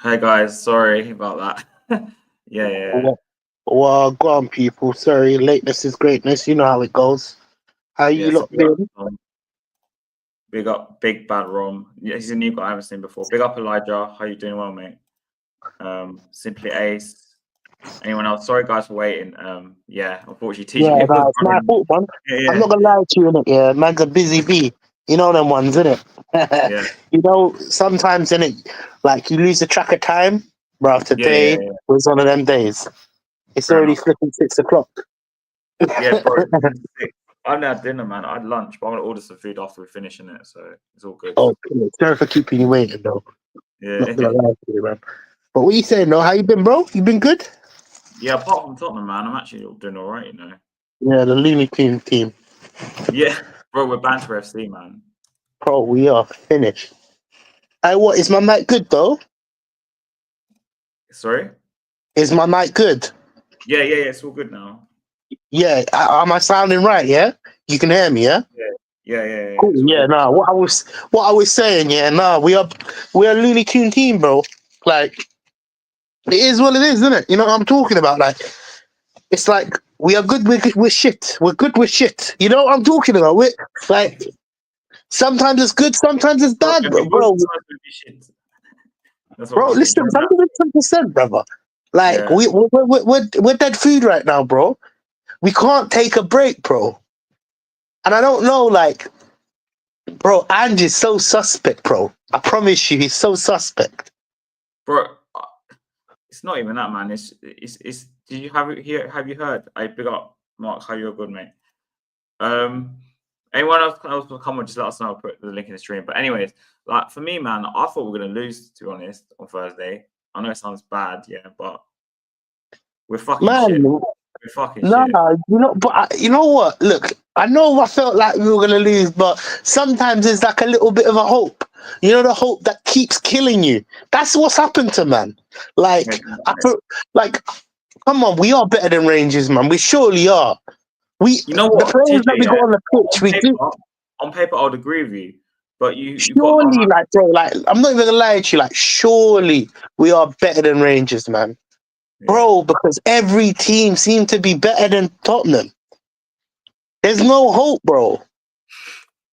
Hey guys, sorry about that. Yeah. Well, well, go on, people. Sorry, lateness is greatness. You know how it goes. How you Yeah, so lot been? big up Big Bad Rom. Yeah, he's a new guy I haven't seen before. Big up Elijah. How you doing well, mate? Simply Ace. Anyone else? Sorry guys for waiting. Yeah, unfortunately Yeah, TJ was nah, it's my running. fault, man. Yeah, I'm yeah, not gonna lie to you, innit? Yeah, man's a busy bee. You know them ones, innit? yeah, You know, sometimes in it, like you lose the track of time, bro. Today yeah. was one of them days. It's Fair already enough. flipping 6 o'clock. Yeah, bro. This is sick. I haven't had dinner, man. I had lunch, but I'm gonna order some food after we're finishing it, so it's all good. Oh, sorry for keeping you waiting, though. Not gonna Yeah. lie to you, man. But what you saying, though? How you been, bro? You been good? Yeah, apart from Tottenham, man, I'm actually doing all right, you know. Yeah, the Looney Tunes team. Yeah, bro, we're Banter FC, man. Bro, we are finished. Hey, what is my mic good though? Sorry? Is my mic good? Yeah. It's all good now. Yeah, am I sounding right? Yeah, you can hear me. Yeah, Yeah, yeah. cool. It's all Yeah, good. nah. What I was saying. Yeah, nah. We are a Looney Tune team, bro. Like it is what it is, isn't it? You know what I'm talking about? Like it's like we are good with shit. We're good with shit. You know what I'm talking about? We like sometimes it's good, sometimes it's Bro, bad, it'd be bro. good Bro, sometimes it'd be shit. That's what bro we say. Do listen, you remember 110%, brother. that? Like Yeah. we're dead food right now, bro. We can't take a break, bro. And I don't know, like, bro, Angie's so suspect, bro. I promise you, he's so suspect. Bro, it's not even that, man. It's did you have you heard? I big up Mark, how you're good, mate. Um anyone else will come on, just let us know. I'll put the link in the stream. But anyways, like for me, man, I thought we were gonna lose, to be honest, on Thursday. I know it sounds bad, yeah, but we're fucking Man, shit. We're fucking no, shit. but you know what? Look, I know I felt like we were going to lose, but sometimes there's like a little bit of a hope. You know, the hope that keeps killing you. That's what's happened to man. Yeah, Like, I feel like, come on, we are better than Rangers, man. We surely are. you know The what, players TJ, that we got yeah, on the pitch, we do. on paper, I would agree with you. But you got to Surely, like, bro, like, I'm not even gonna lie to you, like, surely we are better than Rangers, man. yeah, Bro, because every team seemed to be better than Tottenham. There's no hope, bro.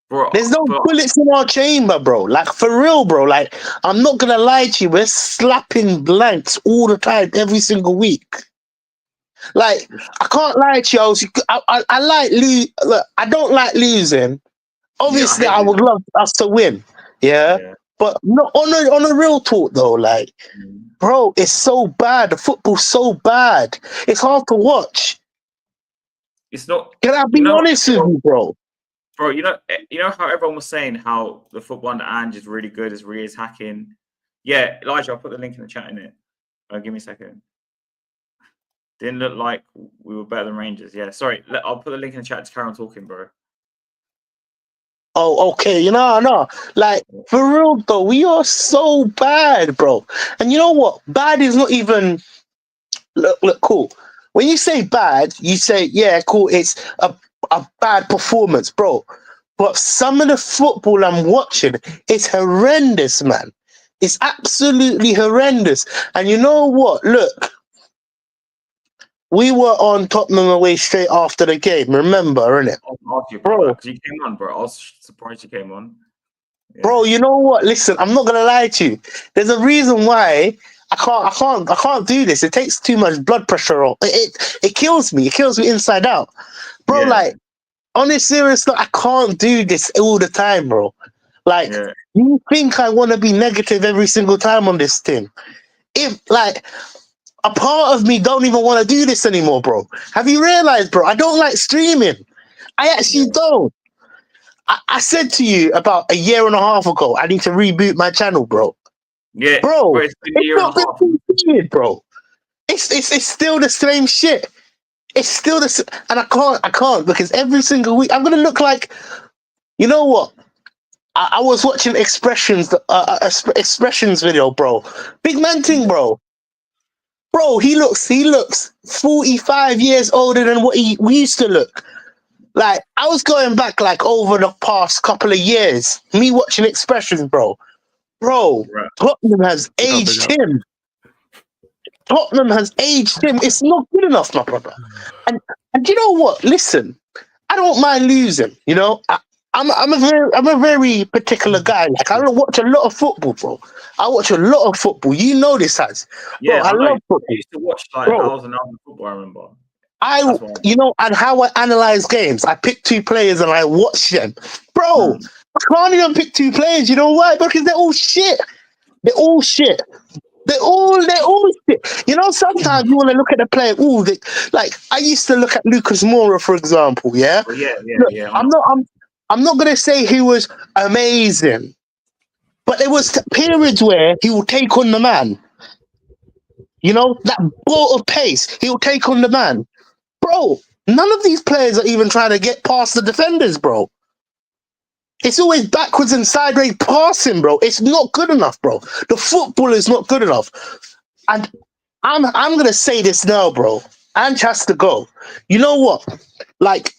bro. There's no But bullets in our chamber, bro. Like, for real, bro. Like, I'm not gonna lie to you, we're slapping blanks all the time, every single week. Like, I can't lie to you. I like look, I don't like losing. yeah, I Obviously, hate I would losing. love us to win. Yeah. Yeah. But not on a real talk though, like, Mm. bro, it's so bad. The football's so bad. It's hard to watch. It's not. Can I You be know, honest with you, bro? bro. You know how everyone was saying how the football under Ange is really good, is really is hacking. Yeah, Elijah, I'll put the link in the chat in it. Give me a second. Didn't look like we were better than Rangers. Yeah, sorry. I'll put the link in the chat to carry on talking, bro. Oh, okay. You know, no. Like, for real though, we are so bad, bro. And you know what? Bad is not even look cool. When you say bad, you say, yeah, cool, it's a bad performance, bro. But some of the football I'm watching, it's horrendous, man. It's absolutely horrendous. And you know what? Look, we were on Tottenham away straight after the game. Remember, innit? I'll ask you about that Bro, because you came on, bro. I was surprised you came on. bro, Yeah. you know what? Listen, I'm not gonna lie to you. There's a reason why I can't do this. It takes too much blood pressure off. It kills me. It kills me inside out. Bro, Yeah. like, on a serious note, I can't do this all the time, bro. Like, Yeah. you think I want to be negative every single time on this thing? If, like, a part of me don't even want to do this anymore, bro. Have you realized, bro? I don't like streaming. I actually Yeah. don't. I said to you about a year and a half ago, I need to reboot my channel, bro. Yeah. Bro, Bro, it's been a it's year and a not been half. completed, bro. It's still the same shit. It's still and I can't because every single week I'm gonna look like, you know what? I was watching expressions video, bro. Big man thing, bro. Bro, he looks 45 years older than what we used to look. Like, I was going back like over the past couple of years, me watching expressions, bro. Bro, Right. Tottenham has aged him. Tottenham has aged him. It's not good enough, my brother. And you know what? Listen, I don't mind losing. You know, I'm a very particular guy. Like I don't watch a lot of football, bro. I watch a lot of football. You know this, has, bro. Yeah, I I know. love I football, used to watch like bro. hours and hours of football. I remember. I, That's why. you know, and how I analyze games. I pick two players and I watch them, bro. I can't even pick two players. You know why? Because they're all shit. They're all shit. They're all shit. You know, sometimes you want to look at the player. Ooh, like I used to look at Lucas Moura, for example. Yeah, Oh, yeah, look, yeah. I'm not gonna say he was amazing, but there was periods where he will take on the man. You know, that ball of pace, he will take on the man, bro. None of these players are even trying to get past the defenders, bro. It's always backwards and sideways passing, bro. It's not good enough, bro. The football is not good enough. And I'm gonna say this now, bro. Ange has to go. You know what? Like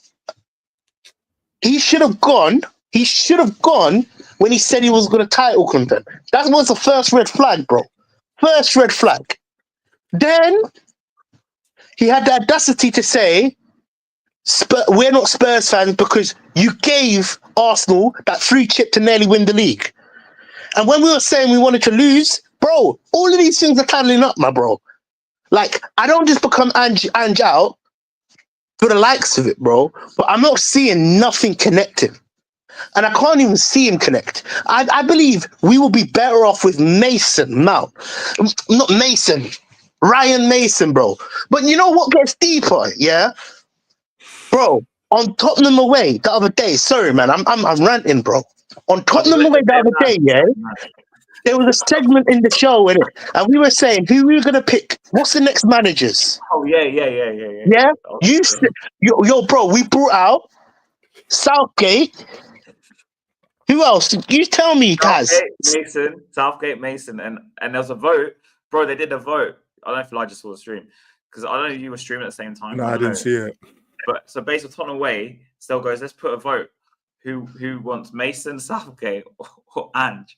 he should have gone. He should have gone when he said he was gonna title contend. That was the first red flag, bro. First red flag. Then he had the audacity to say, "We're not Spurs fans because you gave Arsenal that free chip to nearly win the league." And when we were saying we wanted to lose, bro, all of these things are tanneling up, my bro. Like, I don't just become Ange out for the likes of it, bro. But I'm not seeing nothing connecting. And I can't even see him connect. I believe we will be better off with Mason Mount. Not Mason. Ryan Mason, bro. But you know what gets deeper, yeah? Bro, on Tottenham away the other day, sorry man, I'm ranting, bro. On Tottenham away the other day, yeah? There was a segment in the show, innit? And we were saying who we were gonna pick. What's the next managers? Oh yeah. Yeah, yo, bro. We brought out Southgate. Who else? You tell me, Kaz. Southgate, Mason, and there was a vote, bro. They did a vote. I don't know if Elijah saw the stream because I don't know if you were streaming at the same time. No, I didn't see it. But so based on Tottenham away, still goes. Let's put a vote. Who wants Mason, Southgate, or Ange?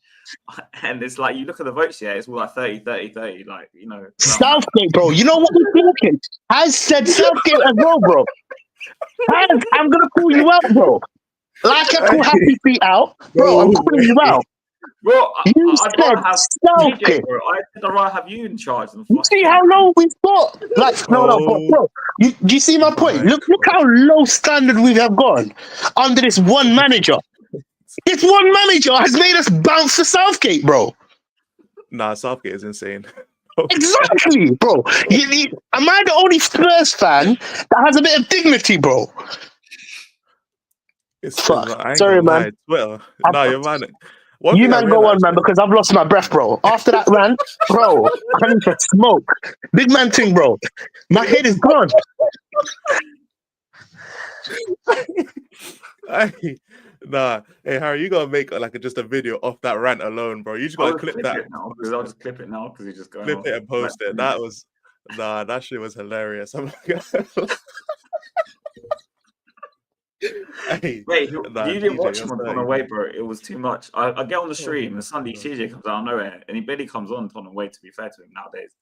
And it's like you look at the votes. Yeah, it's all like 30, 30, 30. Like you know, Southgate, bro. You know what we're talking? I said Southgate as well, bro. I'm gonna call you out, bro. Like I call Happy Feet out, bro. I'm calling you out. Bro, You I'd said rather have Southgate. DJ, bro. I'd rather have you in charge than See how low we've got? Like, no, bro. Do you see my point? Look how low standard we have gone under this one manager. This one manager has made us bounce to Southgate, bro. Nah, Southgate is insane. Exactly, bro. Am I the only Spurs fan that has a bit of dignity, bro? Fuck. Sorry, man. Twitter. No, you're man. You man go on, man, because I've lost my breath, bro. After that rant, bro, I need to smoke. Big man thing, bro. My head is gone. Hey Harry, you gotta make like just a video off that rant alone, bro. You just gotta clip that. I'll just clip it now because he's just going. Clip it and post it. That was that shit was hilarious. I'm like, hey, wait, you didn't watch him on away, bro. It was too much. I get on the stream and Sunday CJ comes out of nowhere and he barely comes on away, to be fair to him nowadays.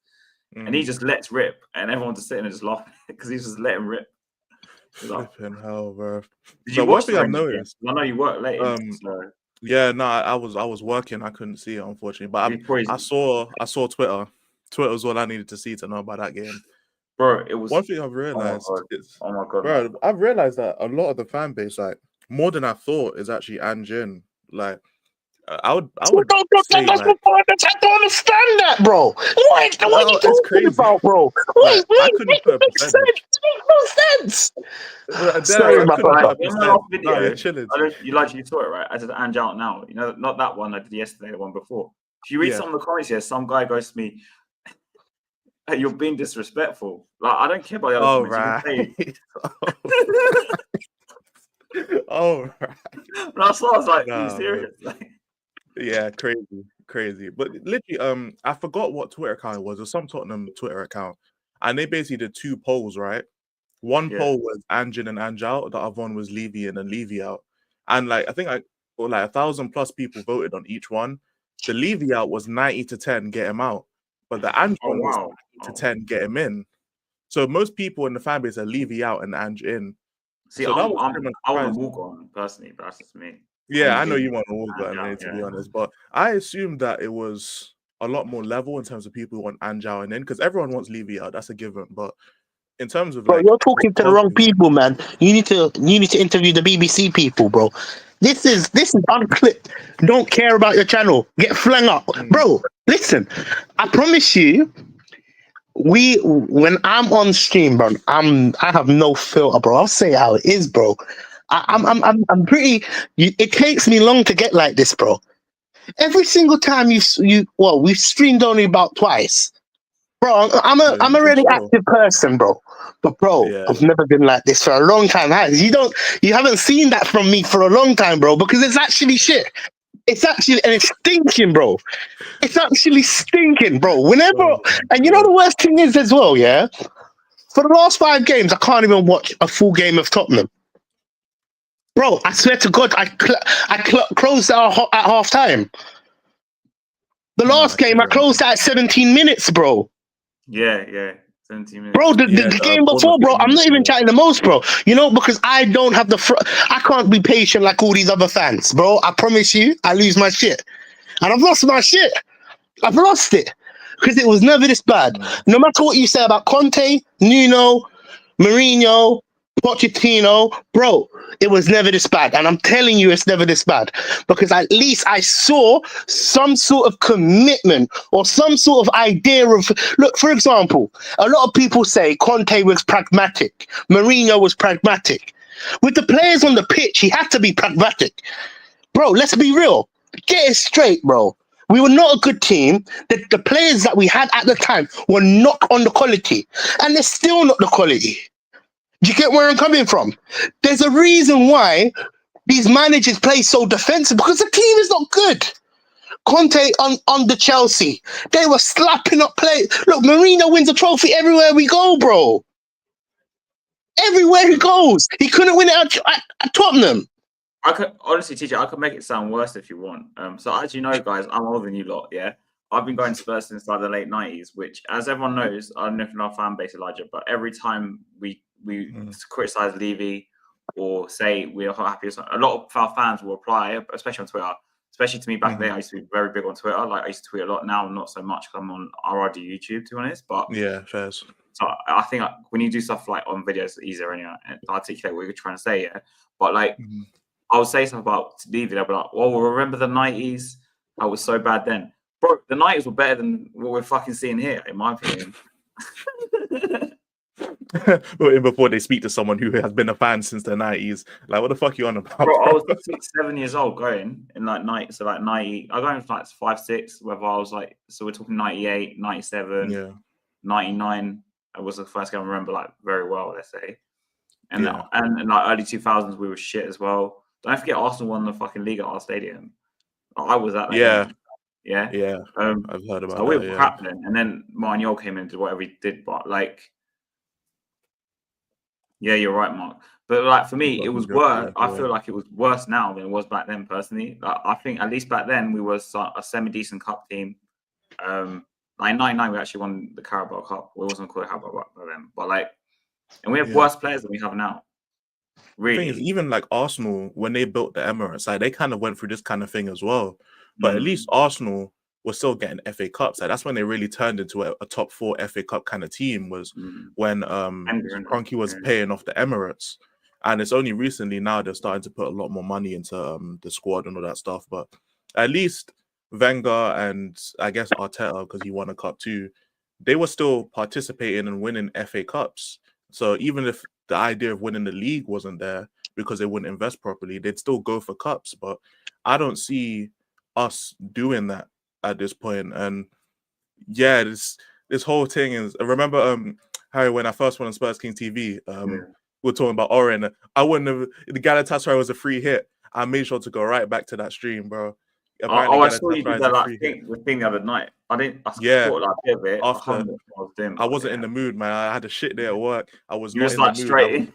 And he just lets rip and everyone's just sitting and just laughing because he's just letting rip. Flipping hell, bro. Did you watch the I've noticed? I know you work late. Yeah, no, I was working. I couldn't see it, unfortunately. But I saw Twitter. Twitter was all I needed to see to know about that game. Bro, it was one thing I've realized. Oh my god, bro! I've realized that a lot of the fan base, like more than I thought, is actually Anjin. Like, I would say, like, I don't understand that, bro. What are you talking about, bro? Wait, I couldn't put a percentage. It makes no sense. Sorry, my brother. You saw it, right? I did Ange out now. You know, not that one I did yesterday, the one before. If you read some of the comments here, some guy goes to me, "You're being disrespectful." Like, I don't care about the other comments. Oh, right. But I was like, are you serious? Yeah, crazy. But literally, I forgot what Twitter account it was. It was some Tottenham Twitter account. And they basically did two polls, right? One poll was Anjin and Ange out. The other one was Levy in and Levy out. And like, I think like 1,000+ people voted on each one. the Levy out was 90-10, get him out. But the Ange one was 90-10, get him in. So most people in the fan base are Levy out and Ange in. See, so I want to walk on personally, but that's just me. Yeah, I know you want to walk on, to be honest. But I assumed that it was a lot more level in terms of people who want Ange out and in, because everyone wants Levy out. That's a given. But in terms of bro, you're talking to the wrong people, man. You need to interview the BBC people, bro. This is unclipped. Don't care about your channel. Get flung up, bro. Listen, I promise you, when I'm on stream, bro, I have no filter, bro. I'll say how it is, bro. I'm pretty. It takes me long to get like this, bro. Every single time we've streamed only about twice. Bro, I'm a really active person, bro. But bro, I've never been like this for a long time. You haven't seen that from me for a long time, bro, because it's actually shit. It's stinking, bro. It's actually stinking, bro. And you know the worst thing is as well, yeah? For the last 5 games, I can't even watch a full game of Tottenham. Bro, I swear to God, I closed at half time. The last game, I closed at 17 minutes, bro. Yeah. 17 minutes. Bro, the game before, bro, I'm not even chatting the most, bro. You know, because I don't have I can't be patient like all these other fans, bro. I promise you, I lose my shit. And I've lost my shit. I've lost it. Because it was never this bad. No matter what you say about Conte, Nuno, Mourinho, Pochettino, bro, it was never this bad. And I'm telling you, it's never this bad. Because at least I saw some sort of commitment or some sort of idea of... Look, for example, a lot of people say Conte was pragmatic. Mourinho was pragmatic. With the players on the pitch, he had to be pragmatic. Bro, let's be real. Get it straight, bro. We were not a good team. The players that we had at the time were not on the quality. And they're still not the quality. Do you get where I'm coming from? There's a reason why these managers play so defensive, because the team is not good. Conte on the Chelsea, they were slapping up play. Look, Mourinho wins a trophy everywhere we go, bro. Everywhere he goes. He couldn't win it at Tottenham. I could honestly, TJ, I could make it sound worse if you want. So as you know, guys, I'm older than you lot, yeah? I've been going to Spurs since like the late 90s, which, as everyone knows, I don't know if in our fan base, Elijah, but every time we criticize Levy or say we're happy or something, a lot of our fans will reply, especially on Twitter. Especially to me back then, I used to be very big on Twitter. Like I used to tweet a lot. Now, not so much because I'm on RRD YouTube, to be honest. But yeah, fair. So I think when you do stuff like on videos, it's easier anyway, and articulate what you're trying to say, yeah. But like, I would say something about Levy. They'll be like, "Well, remember the '90s? I was so bad then, bro. The '90s were better than what we're fucking seeing here, in my opinion." Before they speak to someone who has been a fan since the '90s, like, what the fuck are you on about? Bro, I was 6, 7 years old going in like 90, so like 90. I got like 5, 6. Whether I was like, so we're talking 98, 97, 99. It was the first game I remember like very well, let's say. And and in like early 2000s, we were shit as well. Don't forget, Arsenal won the fucking league at our stadium. I was at that game. Yeah. I've heard about so we were crap then. And then Mourinho came in and did whatever he did. But like, yeah, you're right, Mark. But like for me, it was worse. I feel like it was worse now than it was back then, personally. Like, I think at least back then we was a semi-decent cup team. Like in '99, we actually won the Carabao Cup. We wasn't called Carabao Cup by then, but like, and we have worse players than we have now. Really, the thing is, even like Arsenal, when they built the Emirates, like they kind of went through this kind of thing as well. But at least Arsenal was still getting FA Cups. Like that's when they really turned into a top 4 FA Cup kind of team. Was when Kroenke was paying off the Emirates, and it's only recently now they're starting to put a lot more money into the squad and all that stuff. But at least Wenger and I guess Arteta, because he won a cup too, they were still participating and winning FA Cups. So even if the idea of winning the league wasn't there because they wouldn't invest properly, they'd still go for cups. But I don't see us doing that at this point. And yeah, this whole thing is. I remember Harry, when I first went on Spurs King TV, we were talking about Oren. I wouldn't have. The Galatasaray was a free hit. I made sure to go right back to that stream, bro. I saw you did that thing the other night. I caught like a bit of it. After I wasn't in the mood, man. I had a shit day at work. I was not in the mood. Straight in.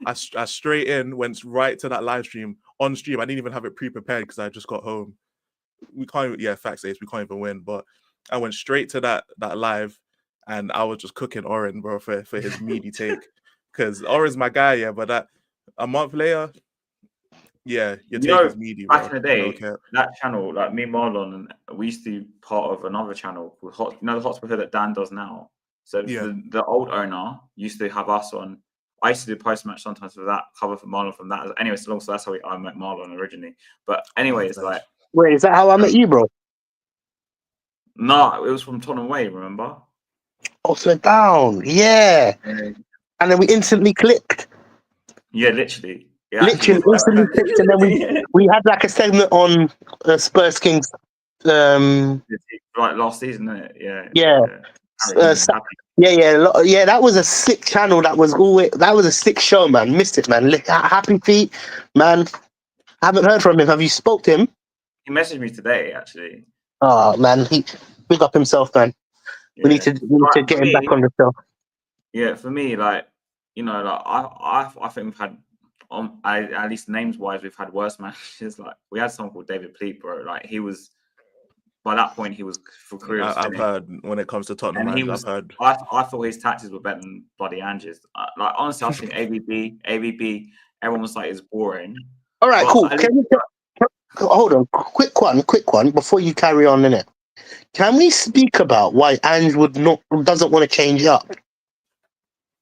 I straight in, went right to that live stream on stream. I didn't even have it pre-prepared because I just got home. we can't even, yeah, facts Ace, we can't even win. But I went straight to that live, and I was just cooking Oren, bro, for his meaty take, because Oren's my guy, yeah. But that a month later, yeah, your take is meaty, bro. Back in the day, No cap. that channel, like me, Marlon, and we used to be part of another channel called Hot. You know the Hotspur Hood that Dan does now. So Yeah. the old owner used to have us on. I used to do post match sometimes for that, cover for Marlon from that. Anyway, so that's how I met Marlon originally. But anyway, it's like, Wait, is that how I met you, bro? no, it was from Tottenham Way. Remember? Also down, yeah. And then we instantly clicked. Yeah, literally. Yeah, Literally instantly clicked, and then we had like a segment on Spurs Kings. Like last season, isn't it? Yeah. Yeah. That was a sick channel. That was a sick show, man. Missed it, man. Happy Feet, man. Haven't heard from him. Have you spoke to him? He messaged me today, actually. Oh man, he big up himself, man. Yeah. We need to get him back on the show. Yeah, for me, like, you know, like I think we've had at least names wise, we've had worse matches. Like we had someone called David Pleat, bro. Like he was by that point he was for career. I've heard when it comes to Tottenham, I've heard. I thought his tactics were better than bloody Ange's. Like honestly, I think AVB, everyone was like, it's boring. All right, cool. Hold on, quick one before you carry on in it. Can we speak about why Ange doesn't want to change it up?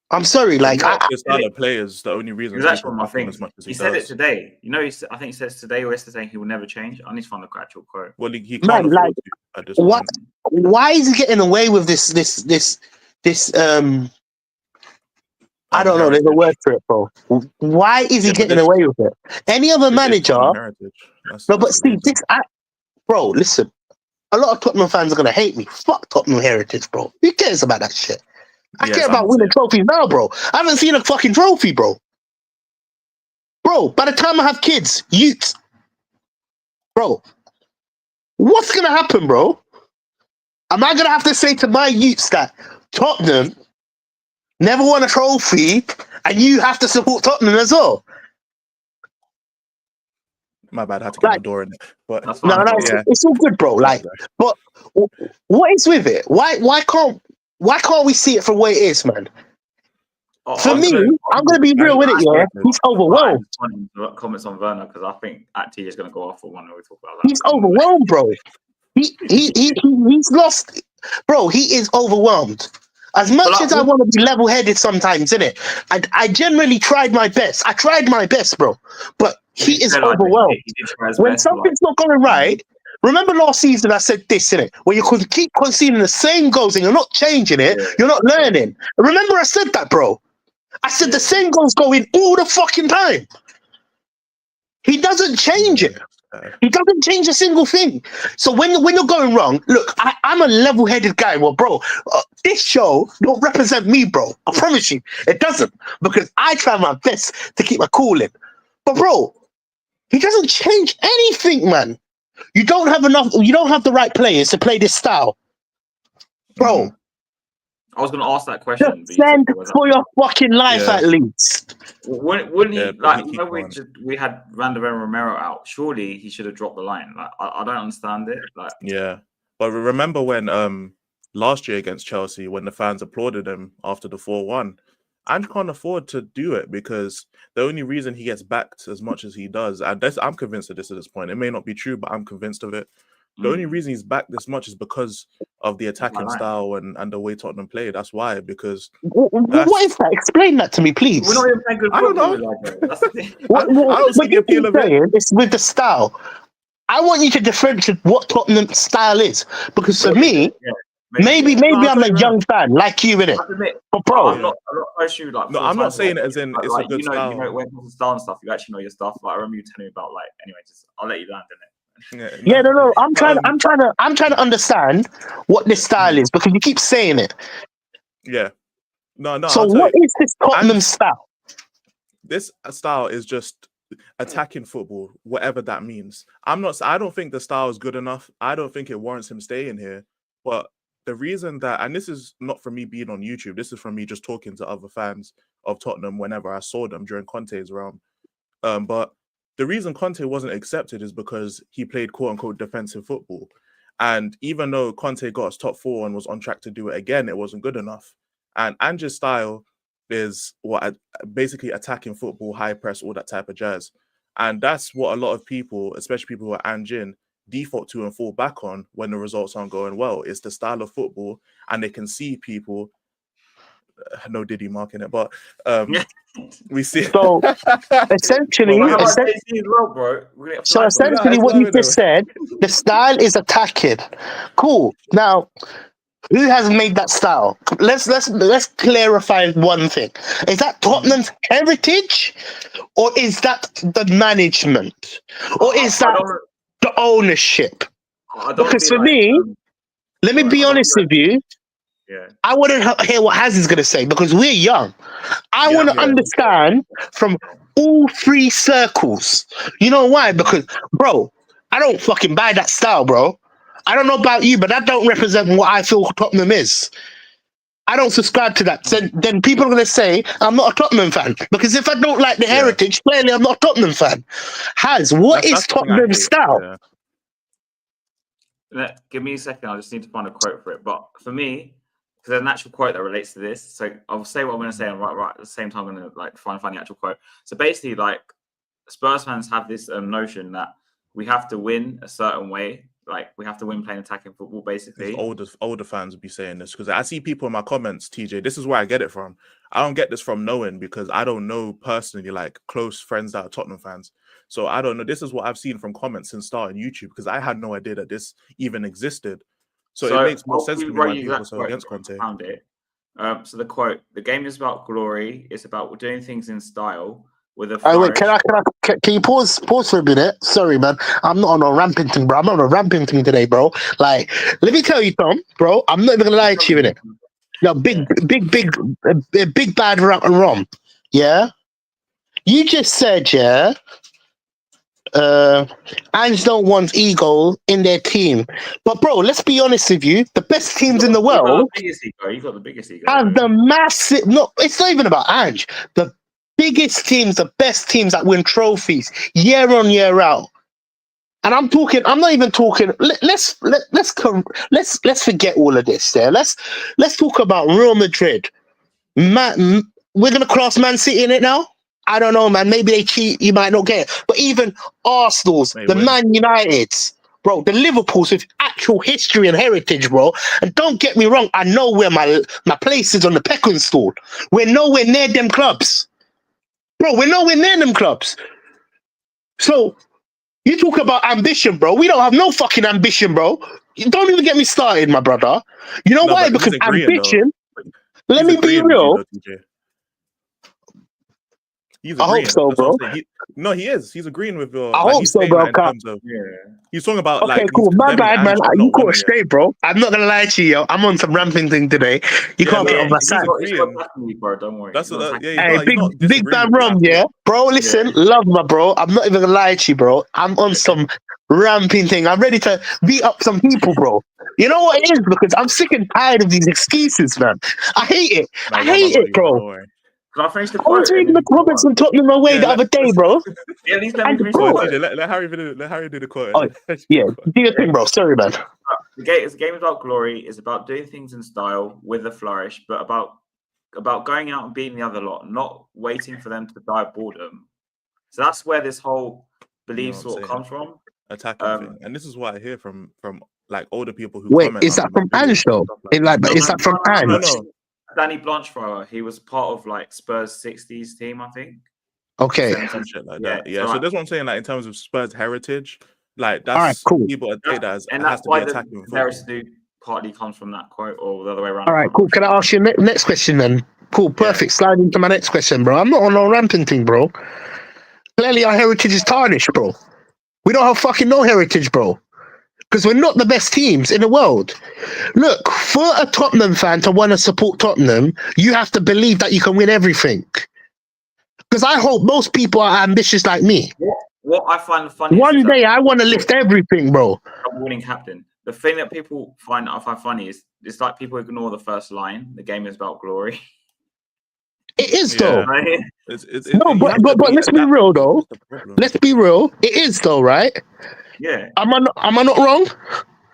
I'm sorry, like it's not the players. The only reason that's one of my things. things. As much as he said it today. You know, I think he says today or yesterday he will never change. I need to find the actual quote. Well, he can't afford to at this point. Point. Why is he getting away with this? I don't know. There's a word for it, bro. Why is he getting away with it? Any other manager? No, but see, bro, listen. A lot of Tottenham fans are gonna hate me. Fuck Tottenham heritage, bro. Who cares about that shit? I care about winning trophies now, bro. I haven't seen a fucking trophy, bro. Bro, by the time I have kids, youths, bro, what's gonna happen, bro? Am I gonna have to say to my youths that Tottenham never won a trophy and you have to support Tottenham as well? My bad, I had to get my door in it. But no, it's all good, bro. Like, but what is with it? Why can't we see it for the way it is, man? For me, I'm gonna be real with it, yeah. He's overwhelmed. Comments on Werner because I think T is gonna go off for one when we talk about that. He's overwhelmed, bro. He's lost, bro. He is overwhelmed. As much as I want to be level-headed sometimes, innit? I generally tried my best. I tried my best, bro. But he is overwhelmed. When something's not going right, remember last season I said this, innit? Where you could keep conceding the same goals and you're not changing it, you're not learning. Remember I said that, bro. I said the same goals go in all the fucking time. He doesn't change it. He doesn't change a single thing. So when you're going wrong, look, I'm a level-headed guy. Well, bro, this show don't represent me, bro. I promise you, it doesn't, because I try my best to keep my cool in. But bro, he doesn't change anything, man. You don't have the right players to play this style, bro. I was going to ask that question. Just send for your fucking life at least. Wouldn't he, like, you know, we had Van der Ven Romero out. Surely he should have dropped the line. Like, I don't understand it. Like, yeah, but remember when last year against Chelsea, when the fans applauded him after the 4-1, Ange can't afford to do it because the only reason he gets backed as much as he does, and I'm convinced of this at this point. It may not be true, but I'm convinced of it. The only reason he's back this much is because of the attacking style and the way Tottenham play. That's why, because... What is that? Explain that to me, please. We're not even playing good football. I don't see the appeal of it. It's with the style. I want you to differentiate what Tottenham style is. Because for me, maybe I'm a young fan, like you, innit? But bro... I'm not I'm not saying it as in it's a good style. You know, when it comes to style and stuff, you actually know your stuff. Like, I remember you telling me about, like... Anyway, I'll let you land in it. No. I'm trying to understand what this style is because you keep saying it. Yeah. No. So what is this Tottenham style? This style is just attacking football, whatever that means. I don't think the style is good enough. I don't think it warrants him staying here. But the reason that, and this is not from me being on YouTube, this is from me just talking to other fans of Tottenham whenever I saw them during Conte's realm. But the reason Conte wasn't accepted is because he played quote unquote defensive football. And even though Conte got us top 4 and was on track to do it again, it wasn't good enough. And Ange's style is basically attacking football, high press, all that type of jazz. And that's what a lot of people, especially people who are Anjin, default to and fall back on when the results aren't going well. It's the style of football, and they can see people. No Diddy marking it, but we see. So essentially, Well, how about Jay-Z as well, bro? so essentially, what you just said, the style is attacking. Cool. Now, who has made that style? Let's clarify one thing. Is that Tottenham's heritage, or is that the management, or is that the ownership? Because for me, let me be honest with you. Yeah. I want to hear what Haz is going to say because we're young. I want to understand from all 3 circles. You know why? Because, bro, I don't fucking buy that style, bro. I don't know about you, but that don't represent what I feel Tottenham is. I don't subscribe to that. So then people are going to say I'm not a Tottenham fan because if I don't like the heritage, clearly I'm not a Tottenham fan. Haz, what is Tottenham's style? Give me a second. I just need to find a quote for it. But for me, because there's an actual quote that relates to this, so I'll say what I'm going to say, and right at the same time, I'm going to like find the actual quote. So basically, like Spurs fans have this notion that we have to win a certain way. Like we have to win playing attacking football, basically. Older fans would be saying this because I see people in my comments, TJ. This is where I get it from. I don't get this from knowing because I don't know personally like close friends that are Tottenham fans. So I don't know. This is what I've seen from comments since starting YouTube because I had no idea that this even existed. So it makes more sense to me why people are so against Conte. Found it. So the quote: "The game is about glory. It's about doing things in style." With a wait, can you pause for a minute? Sorry, man. I'm not on a ramping thing, bro. I'm not on a ramping thing today, bro. Like, let me tell you, Tom, bro. I'm not even gonna lie to you, innit? No, big bad rom. Yeah. You just said, yeah. Ange don't want ego in their team, but bro, let's be honest with you. The best teams in the world. You got the biggest ego. And the massive. No, it's not even about Ange. The biggest teams, the best teams that win trophies year on year out. And I'm not even talking. Let's forget all of this. Yeah, let's talk about Real Madrid. We're gonna cross Man City in it now. I don't know, man. Maybe they cheat. You might not get it. But even Arsenal's, Man United's, bro, the Liverpool's with actual history and heritage, bro. And don't get me wrong. I know where my place is on the pecking stool. We're nowhere near them clubs. Bro, we're nowhere near them clubs. So, you talk about ambition, bro. We don't have no fucking ambition, bro. Don't even get me started, my brother. You know why? Because ambition... Let me be real. I hope so, bro. He is. He's agreeing with your... I hope so, bro. He's talking about... Okay, cool. My bad, man. You caught straight, bro. I'm not going to lie to you, yo. I'm on some ramping thing today. You can't get on my side. Don't worry. Big bad rum, yeah? Bro, listen. Love my bro. I'm not even going to lie to you, bro. I'm on some ramping thing. I'm ready to beat up some people, bro. You know what it is? Because I'm sick and tired of these excuses, man. I hate it. I hate it, bro. Can I finish the quote? I was reading McRobertson Tottenham away the other day, bro. Yeah, at least let me finish the quote. Let Harry do the quote. Oh, yeah, do your thing, bro. Sorry, man. The game is about glory. It's about doing things in style with a flourish, but about going out and beating the other lot, not waiting for them to die of boredom. So that's where this whole belief sort of comes from. Attacking thing. And this is what I hear from like older people who comment. Is that from Ange though? Is that from Ange? No. Danny Blanchflower, he was part of like Spurs 60s team, I think. Okay. Some shit like that. Yeah. So that's what I'm saying. Like in terms of Spurs heritage, like that's all right, cool. People take that as and it has to be attacking. The partly comes from that quote or the other way around. All right, cool. Can I ask you next question then? Cool, perfect. Yeah. Slide into my next question, bro. I'm not on no ramping thing, bro. Clearly our heritage is tarnished, bro. We don't have fucking no heritage, bro. Because we're not the best teams in the world. Look, for a Tottenham fan to want to support Tottenham, you have to believe that you can win everything. Because I hope most people are ambitious like me. What I find funny one day I want to lift everything, bro. I'm winning captain. The thing that people I find funny is it's like people ignore the first line. The game is about glory. It is Yeah. though. Like, No, but let's be real though. Let's be real. It is though, right? yeah, Am I not wrong?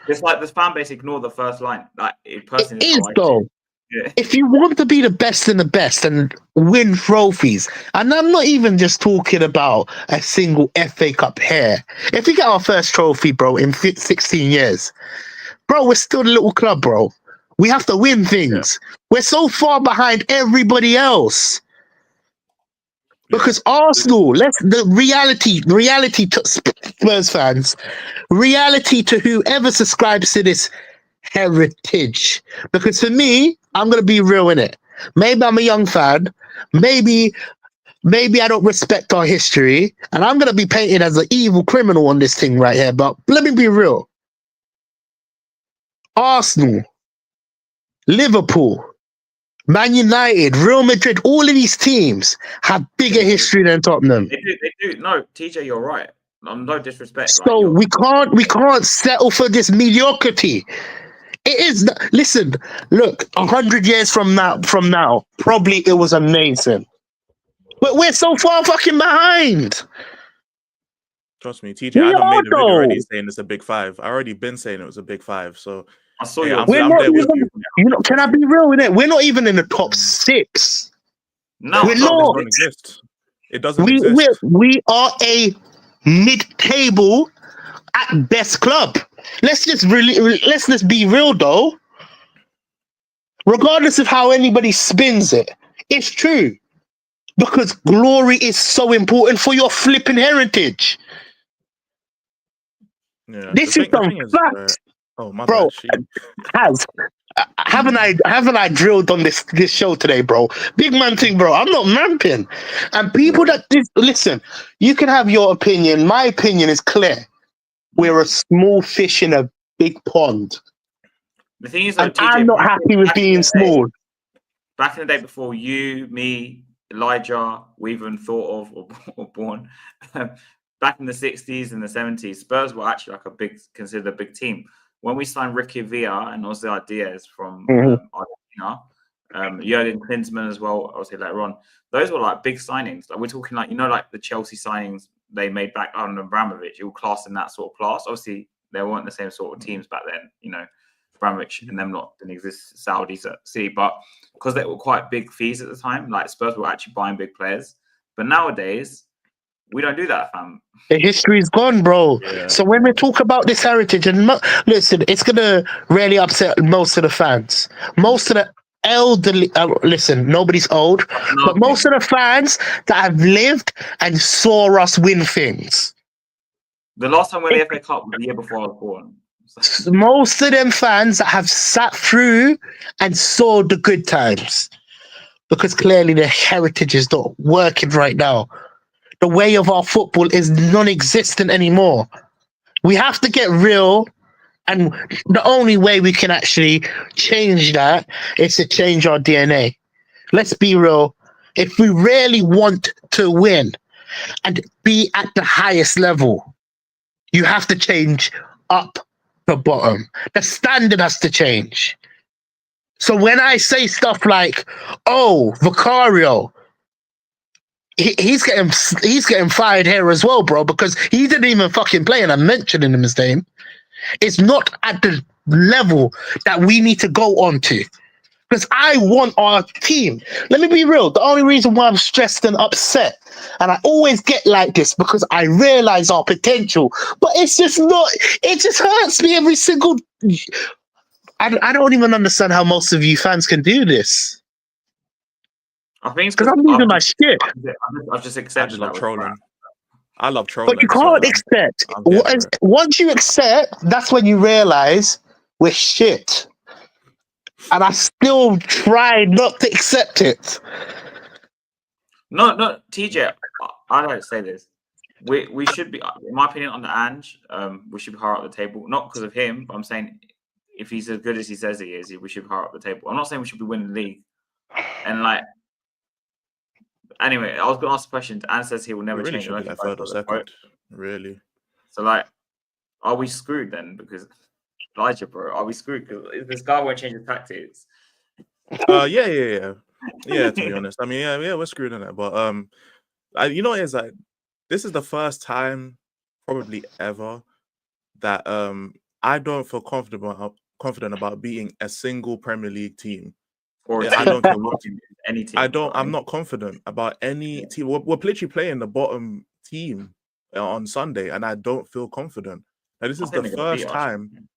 it's like the fan base ignore the first line. Like, it It personally is how I see though. it. Yeah. If you want to be the best in the best and win trophies, and I'm not even just talking about a single FA Cup here. If we get our first trophy, bro, in 16 years, bro, we're still a little club, bro. We have to win things. We're so far behind everybody else. Because Arsenal, the reality to Spurs fans, reality to whoever subscribes to this heritage. Because for me, I'm gonna be real in it. Maybe I'm a young fan. Maybe I don't respect our history, and I'm gonna be painted as an evil criminal on this thing right here. But let me be real. Arsenal, Liverpool, Man United, Real Madrid, all of these teams have bigger history than Tottenham. They do. No, TJ, you're right. No disrespect. So we can't settle for this mediocrity. It is. Listen, look, 100 years from now, probably it was amazing, but we're so far fucking behind. Trust me, TJ. We I done are made a video though. already saying it's a big 5. I already been saying it was a big 5. So I saw hey, your. We're I'm not there with even. you. You know, can I be real with it? We're not even in the top 6. No, We're It not. doesn't exist. It doesn't exist. We are a mid-table at best club. Let's just be real though. Regardless of how anybody spins it, it's true. Because glory is so important for your flipping heritage. Yeah. This is some facts, Oh my bro. bad. Haven't I drilled on this show today, bro? Big man thing, bro. I'm not mamping. And people listen, you can have your opinion. My opinion is clear. We're a small fish in a big pond. The thing is, And TJ, I'm not happy with being small. Back in the day, before you, me, Elijah, we even thought of or born, back in the 60s and the 70s, Spurs were actually like considered a big team. When we signed Ricky Villa and also ideas from Argentina, Jurgen Klinsmann as well, obviously later on, those were like big signings. Like we're talking like, like the Chelsea signings they made back under Abramovich, it will class in that sort of class. Obviously, they weren't the same sort of teams back then, Abramovich and them didn't exist, Saudis at sea, but because they were quite big fees at the time, like Spurs were actually buying big players. But nowadays, we don't do that, fam. The history is gone, bro. Yeah. So when we talk about this heritage, and listen, it's gonna really upset most of the fans. Most of the elderly, listen, nobody's old, but most of the fans that have lived and saw us win things. The last time we won the FA Cup was the year before I was born. Most of them fans that have sat through and saw the good times, because clearly the heritage is not working right now. The way of our football is non-existent anymore. We have to get real, and the only way we can actually change that is to change our DNA. Let's be real. If we really want to win and be at the highest level, you have to change up the bottom. The standard has to change. So when I say stuff like, "Oh, Vicario, he's getting fired here as well, bro, because he didn't even fucking play," and I'm mentioning him his name, it's not at the level that we need to go on to. Because I want our team. Let me be real. The only reason why I'm stressed and upset, and I always get like this, because I realize our potential, but it's just not. It just hurts me every single. I don't even understand how most of you fans can do this. I think it's because I'm losing my shit. I've just accepted. I just love trolling. I love trolling. But you can't accept. Once you accept, that's when you realize we're shit. And I still try not to accept it. No, TJ, I don't say this. We should be, in my opinion, on the Ange, we should be higher up the table. Not because of him, but I'm saying if he's as good as he says he is, we should be higher up the table. I'm not saying we should be winning the league. And anyway, I was going to ask a question. Ange says he will never really change. Should be like third or second, really. So are we screwed then? Because Elijah, bro, are we screwed? Because this guy won't change his tactics. Yeah. Yeah, to be honest, I mean, yeah, we're screwed in it. But you know, what it is like this is the first time probably ever that I don't feel confident about beating a single Premier League team. Or a I team, don't care what team. any team. I'm not confident about any team. We're literally playing the bottom team on Sunday, and I don't feel confident. And this I is think the they're gonna beat first us. time.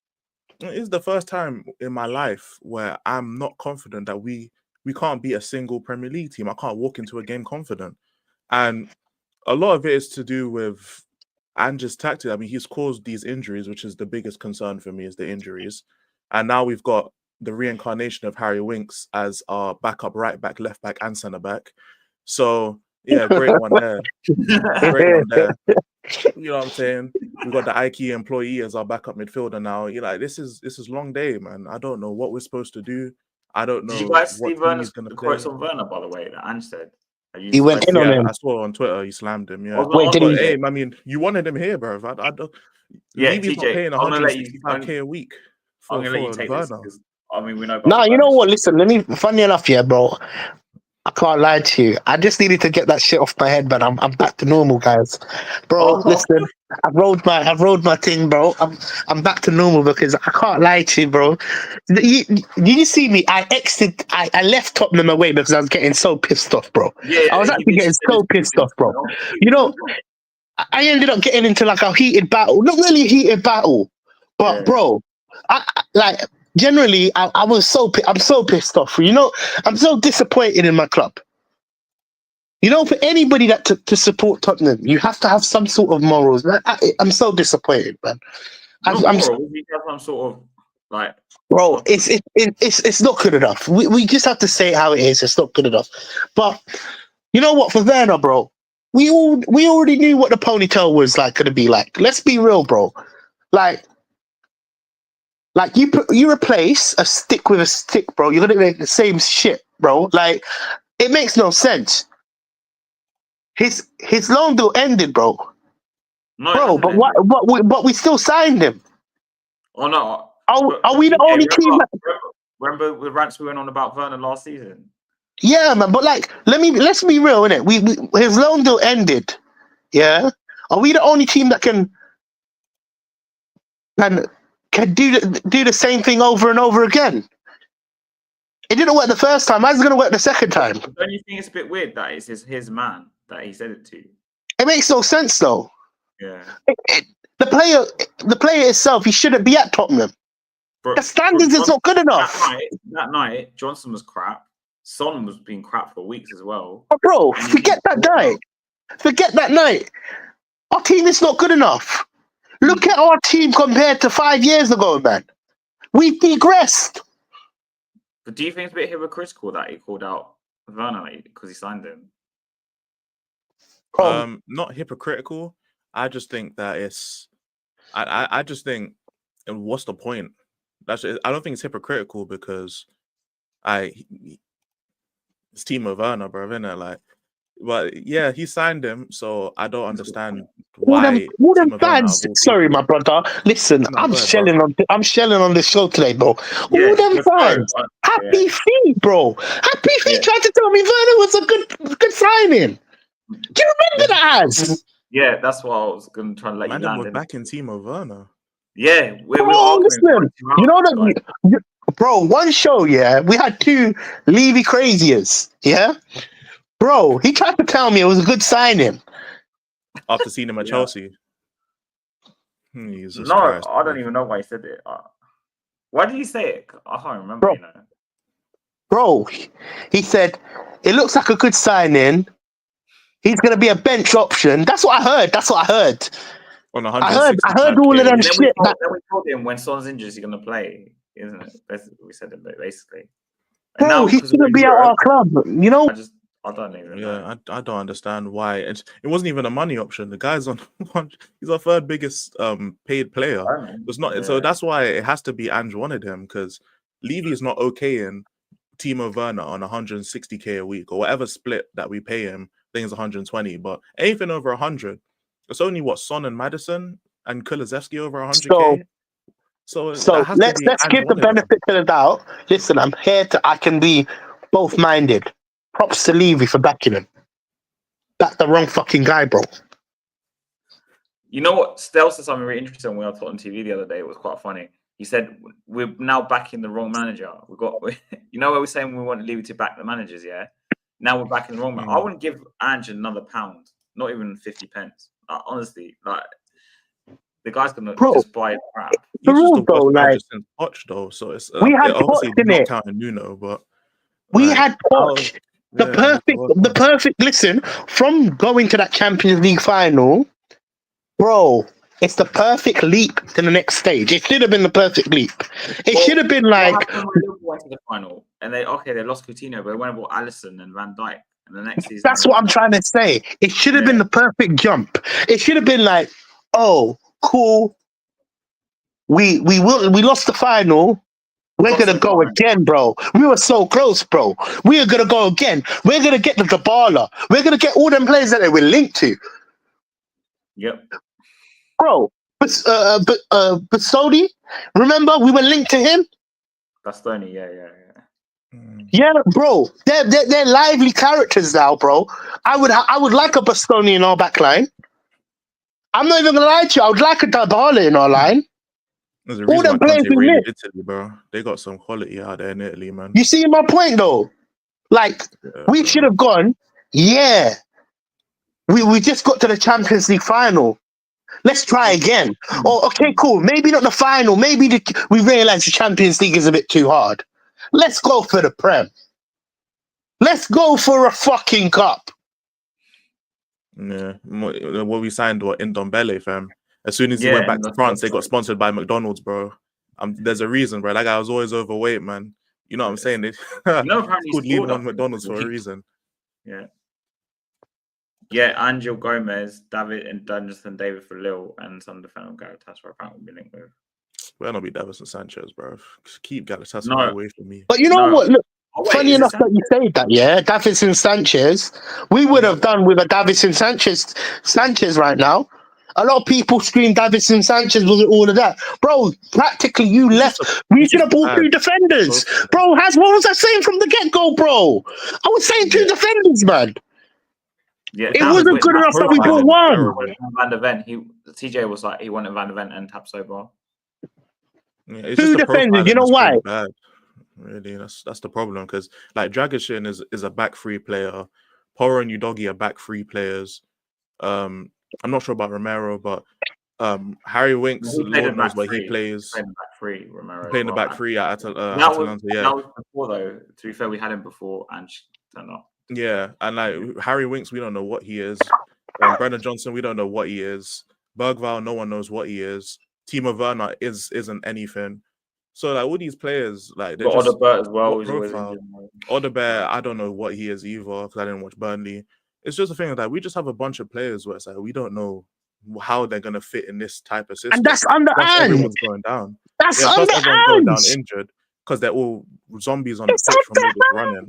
It is the first time in my life where I'm not confident that we can't beat a single Premier League team. I can't walk into a game confident, and a lot of it is to do with Ange's tactic. I mean, he's caused these injuries, which is the biggest concern for me, is the injuries. And now we've got the reincarnation of Harry Winks as our backup right back, left back, and centre back. So yeah, great one there. Great one there. You know what I'm saying? We've got the IKEA employee as our backup midfielder now. You know, this is long day, man. I don't know what we're supposed to do. I don't know Did you guys what see team he's Werner's gonna the play. quotes on Werner, by the way, that Ange said? He went in on him. I saw on Twitter he slammed him. Yeah. Wait, did he? Hey, I mean, you wanted him here, bro. I don't. Yeah, Levy's not TJ, paying I'm gonna let you. 165k a week I'm for gonna let you take this Werner. because I mean we know. About Nah, the you know Werner what? shit. Listen, let me. Funny enough, yeah, bro. I can't lie to you. I just needed to get that shit off my head, but I'm back to normal, guys. Bro, Oh. listen, I've rolled my thing, bro. I'm back to normal because I can't lie to you, bro. Did you see me? I left Tottenham away because I was getting so pissed off, bro. Yeah, I was he actually literally getting said so this pissed thing, off, bro. you You know, I ended up getting into like a heated battle. Not really a heated battle, but Yeah. bro, like generally I was I'm so pissed off. You know, I'm so disappointed in my club. You know, for anybody that to support Tottenham, you have to have some sort of morals. Man, I'm so disappointed, man. Not I'm moral. We have some sort of like. bro. It's not good enough. We just have to say it how it is. It's not good enough. But you know what? For Werner, bro, we already knew what the ponytail was like going to be like. Let's be real, bro. Like you replace a stick with a stick, bro. You're gonna make the same shit, bro. Like it makes no sense. His loan deal ended, bro. No, it Bro, hasn't but what? ended. But we still signed him. Oh no. Are we the TJ, only team? remember the rants we went on about Werner last season? Yeah, man. But like, let's be real, innit? We his loan deal ended. Yeah. Are we the only team that can do the same thing over and over again? It didn't work the first time. How's it gonna work the second time? Don't you think it's a bit weird that it's his man that he said it to? It makes no sense, though. Yeah. The player itself, he shouldn't be at Tottenham. Bro, The standards is not good enough. That night, Johnson was crap. Son was being crap for weeks as well. Oh, bro, forget that night. Forget that night. Our team is not good enough. Look at our team compared to 5 years ago, man. We've degressed. But do you think it's a bit hypocritical that he called out Werner because he signed him? Not hypocritical. I just think that it's. I just think, what's the point? I don't think it's hypocritical because it's Timo Werner, bro, isn't it? Like, but yeah, he signed him, so I don't understand why. All them fans. Sorry, my brother. Listen, I'm shelling on this show today, bro. Yeah, all them fans. Happy feet, bro. Happy feet tried to tell me Werner was a good signing. Do you remember that as? Yeah, that's what I was going to try to let you land. We're back in Timo Werner. Yeah, we're arguing. Listen, you know that, bro. One show, yeah, we had 2 Levy craziers, yeah. Bro, he tried to tell me it was a good signing after seeing him at Chelsea. Jesus no, Christ, I don't even know why he said it. Why did he say it? I can't remember. Bro, bro, he said it looks like a good signing. He's going to be a bench option. That's what I heard. On I heard all of them shit. Then we told him when Son's injured, he's going to play, isn't it? We said it basically. And bro, he shouldn't be at our club. You know. I don't even know. Yeah, I don't understand why. It wasn't even a money option. The guy's on he's our third biggest paid player. It's not. Yeah. So that's why it has to be Ange wanted him, because Levy is not okay in Timo Werner on 160k a week or whatever split that we pay him. I think it's 120, but anything over 100, it's only what Son and Madison and Kulusevski over 100k. So let's give the benefit to the doubt. Listen, I can be Both minded. Props to Levy for backing him. Back the wrong fucking guy, bro. You know what? Stel said something really interesting when we were on TV the other day. It was quite funny. He said, we're now backing the wrong manager. You know, where we're saying we want Levy to back the managers, yeah? Now we're backing the wrong man. I wouldn't give Ange another £1, not even 50 pence. Honestly, like, the guy's going to just buy crap. He's just the worst manager since Poch, though. So it's we had obviously Poch, not counting Nuno, but we had Poch. The perfect. Listen, from going to that Champions League final, bro, it's the perfect leap to the next stage. It should have been the perfect leap. It should have been like Liverpool went to the final and they lost Coutinho, but they went and bought Alisson and Van Dijk. And the next season, that's what I'm trying to say. It should have been the perfect jump. It should have been like, oh, cool. We lost the final. We're gonna go again, bro. We were so close, bro. We are gonna go again. We're gonna get the Dybala. We're gonna get all them players that they were linked to. Yep. Bro, Bastoni, remember we were linked to him? Bastoni, yeah. Yeah, bro. They're lively characters now, bro. I would like a Bastoni in our back line. I'm not even gonna lie to you. I would like a Dybala in our line. There's a reason why Conte raided Italy, bro. They got some quality out there in Italy, man. You see my point, though? Like, we should have gone, we just got to the Champions League final. Let's try again. Oh, okay, cool. Maybe not the final. Maybe we realize the Champions League is a bit too hard. Let's go for the Prem. Let's go for a fucking cup. Yeah. What we signed, Ndombele, fam. As soon as he went back to France, they got sponsored by McDonald's, bro. There's a reason, bro. That guy was always overweight, man. You know what I'm saying? They could leave on McDonald's for a reason. Yeah. Yeah, Angel Gomez, David and Dungeon David for Lille, and some defender Galatasaray apparently will be linked with. Well, not be Davison Sanchez, bro. Just keep Galatasaray away from me. But you know what? Look, funny enough that you say that, yeah, Davison Sanchez, we would have done with a Davison Sanchez right now. A lot of people scream Davison Sanchez was all of that. Bro, practically you left. We should have bought 2 defenders. Bro, what was I saying from the get-go, bro? I was saying 2 defenders, man. Yeah, it wasn't good enough that we bought 1. Van der Ven, TJ was like, he wanted Van der Ven and Tapsoba. Yeah, it's 2 defenders, you know why? Bad. Really, that's the problem, because like Dragusin is a back 3 player. Porro and Udogie are back 3 players. I'm not sure about Romero, but Harry Winks, Lord knows where he plays. Playing the back 3, Romero. Playing the back 3 at Atalanta. That was before, though. To be fair, we had him before, and turned up. Yeah, and like Harry Winks, we don't know what he is. Brendan Johnson, we don't know what he is. Bergvall, no one knows what he is. Timo Werner isn't anything. So like all these players, like they're just Odegaard as well. Odegaard, I don't know what he is either because I didn't watch Burnley. It's just a thing that we just have a bunch of players where it's like we don't know how they're gonna fit in this type of system. And that's under everyone's going down. That's under everyone's going down injured because they're all zombies on the pitch from all this running.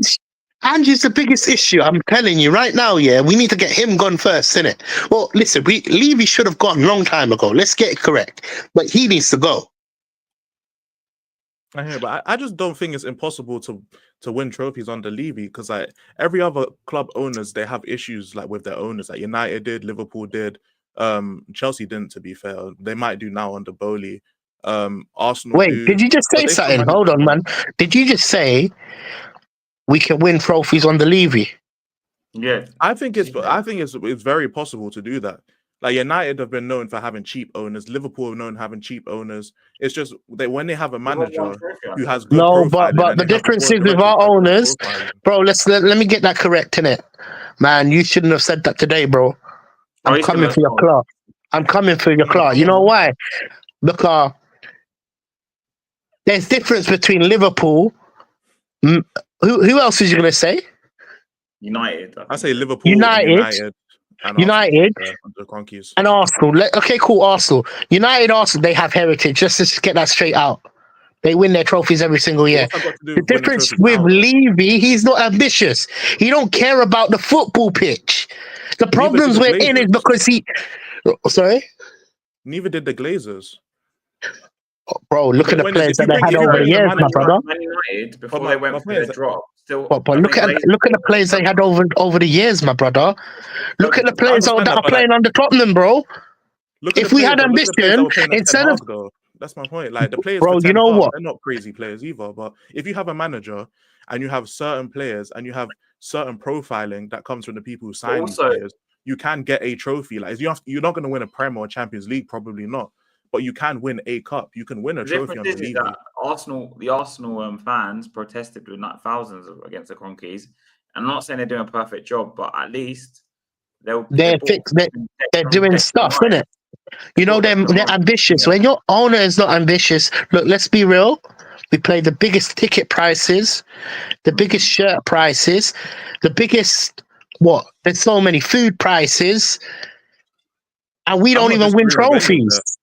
Ange's the biggest issue. I'm telling you right now, yeah, we need to get him gone first, innit? Well, listen, Levy should have gone a long time ago. Let's get it correct. But he needs to go. I hear, but I just don't think it's impossible to win trophies under Levy because like every other club owners, they have issues like with their owners. Like United did, Liverpool did, Chelsea didn't. To be fair, they might do now under Bowley. Arsenal. Wait, did you just say something? Hold on, man. Did you just say we can win trophies under Levy? Yeah, I think it's very possible to do that. Like United have been known for having cheap owners. Liverpool have known having cheap owners. It's just when they have a manager who has good but the difference is with our owners, bro. Let me get that correct, innit? Man, you shouldn't have said that today, bro. I'm coming for your claw. I'm coming for your claw. You know why? Because there's difference between Liverpool. Who else is you gonna say? United. I say Liverpool. United. And Arsenal. Okay, cool. Arsenal. Arsenal, they have heritage. Just to get that straight out. They win their trophies every single year. The difference with Levy, he's not ambitious. He don't care about the football pitch. The problems we're in is because he... Sorry? Neither did the Glazers. Bro, look at the players that they had over the years, my brother. Man United, before they went for the drop, still. But I look think at the players they had over the years, my brother. Look at the I players that understand that, are but playing under Tottenham, bro. look at the If we players, had but look at the players that ambition, were playing at Ten instead of Hag, though. That's my point. Like the players bro, for you Ten know Hag, what? they're not crazy players either. But if you have a manager and you have certain players and you have certain profiling that comes from the people who sign these also players, you can get a trophy. Like you're not going to win a Prem or Champions League, probably not. But you can win a cup. You can win a the trophy difference under is Levy. that the Arsenal fans protested with like thousands against the Cronkies. I'm not saying they're doing a perfect job, but at least they're they're doing stuff, isn't it? You know, they're ambitious. Yeah. When your owner is not ambitious, look, let's be real. We play the biggest ticket prices, the biggest shirt prices, the biggest there's so many food prices, and we I'm don't not even win disagreeing with any of trophies. that.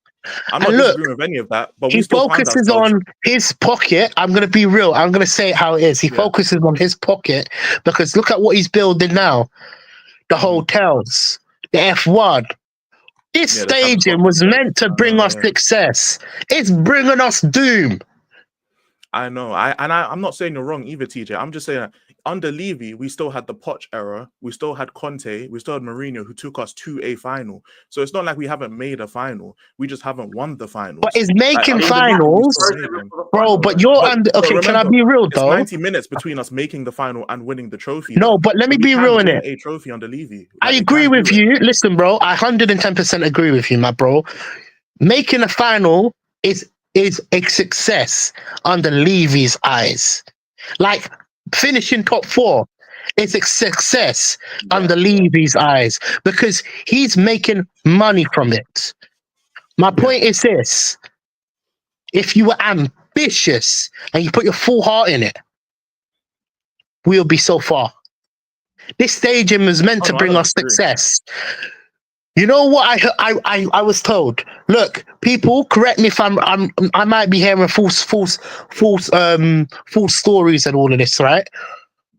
I'm And not look, disagreeing with any of that, but we he still find focuses ourselves. on his pocket. I'm going to be real. I'm going to say it how it is. He focuses on his pocket because look at what he's building now. The hotels, the F1. This stadium was meant to bring us success. It's bringing us doom. I know. I'm not saying you're wrong either, TJ. I'm just saying that under Levy, we still had the Poch era. We still had Conte. We still had Mourinho, who took us to a final. So it's not like we haven't made a final. We just haven't won the finals. But it's making finals, bro. But you're under. Okay, remember, can I be real it's though? 90 minutes between us making the final and winning the trophy. No, but let me be real in it. A trophy under Levy. I agree with you. Listen, bro. I 110% agree with you, my bro. Making a final is a success under Levy's eyes. Like finishing top 4 is a success under Levy's eyes because he's making money from it. My point is this: if you were ambitious and you put your full heart in it, we'll be so far. This stadium is meant to bring us success. You know what I was told? Look, people, correct me if I might be hearing false stories and all of this, right?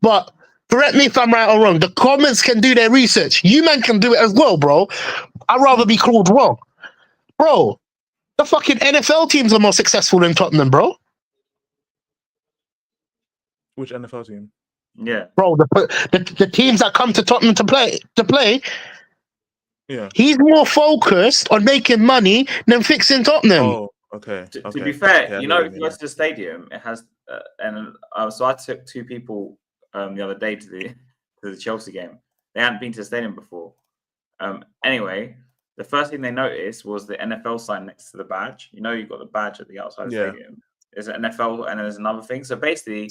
But correct me if I'm right or wrong. The comments can do their research. You man can do it as well, bro. I'd rather be called wrong. Bro, the fucking NFL teams are more successful than Tottenham, bro. Which NFL team? Yeah. Bro, the teams that come to Tottenham to play. Yeah. He's more focused on making money than fixing Tottenham. Oh, okay. To be fair, you know, if you go to the stadium, it has, so I took 2 people the other day to the Chelsea game. They hadn't been to the stadium before. Anyway, the first thing they noticed was the NFL sign next to the badge. You know, you've got the badge at the outside of the stadium. There's an NFL, and then there's another thing. So basically,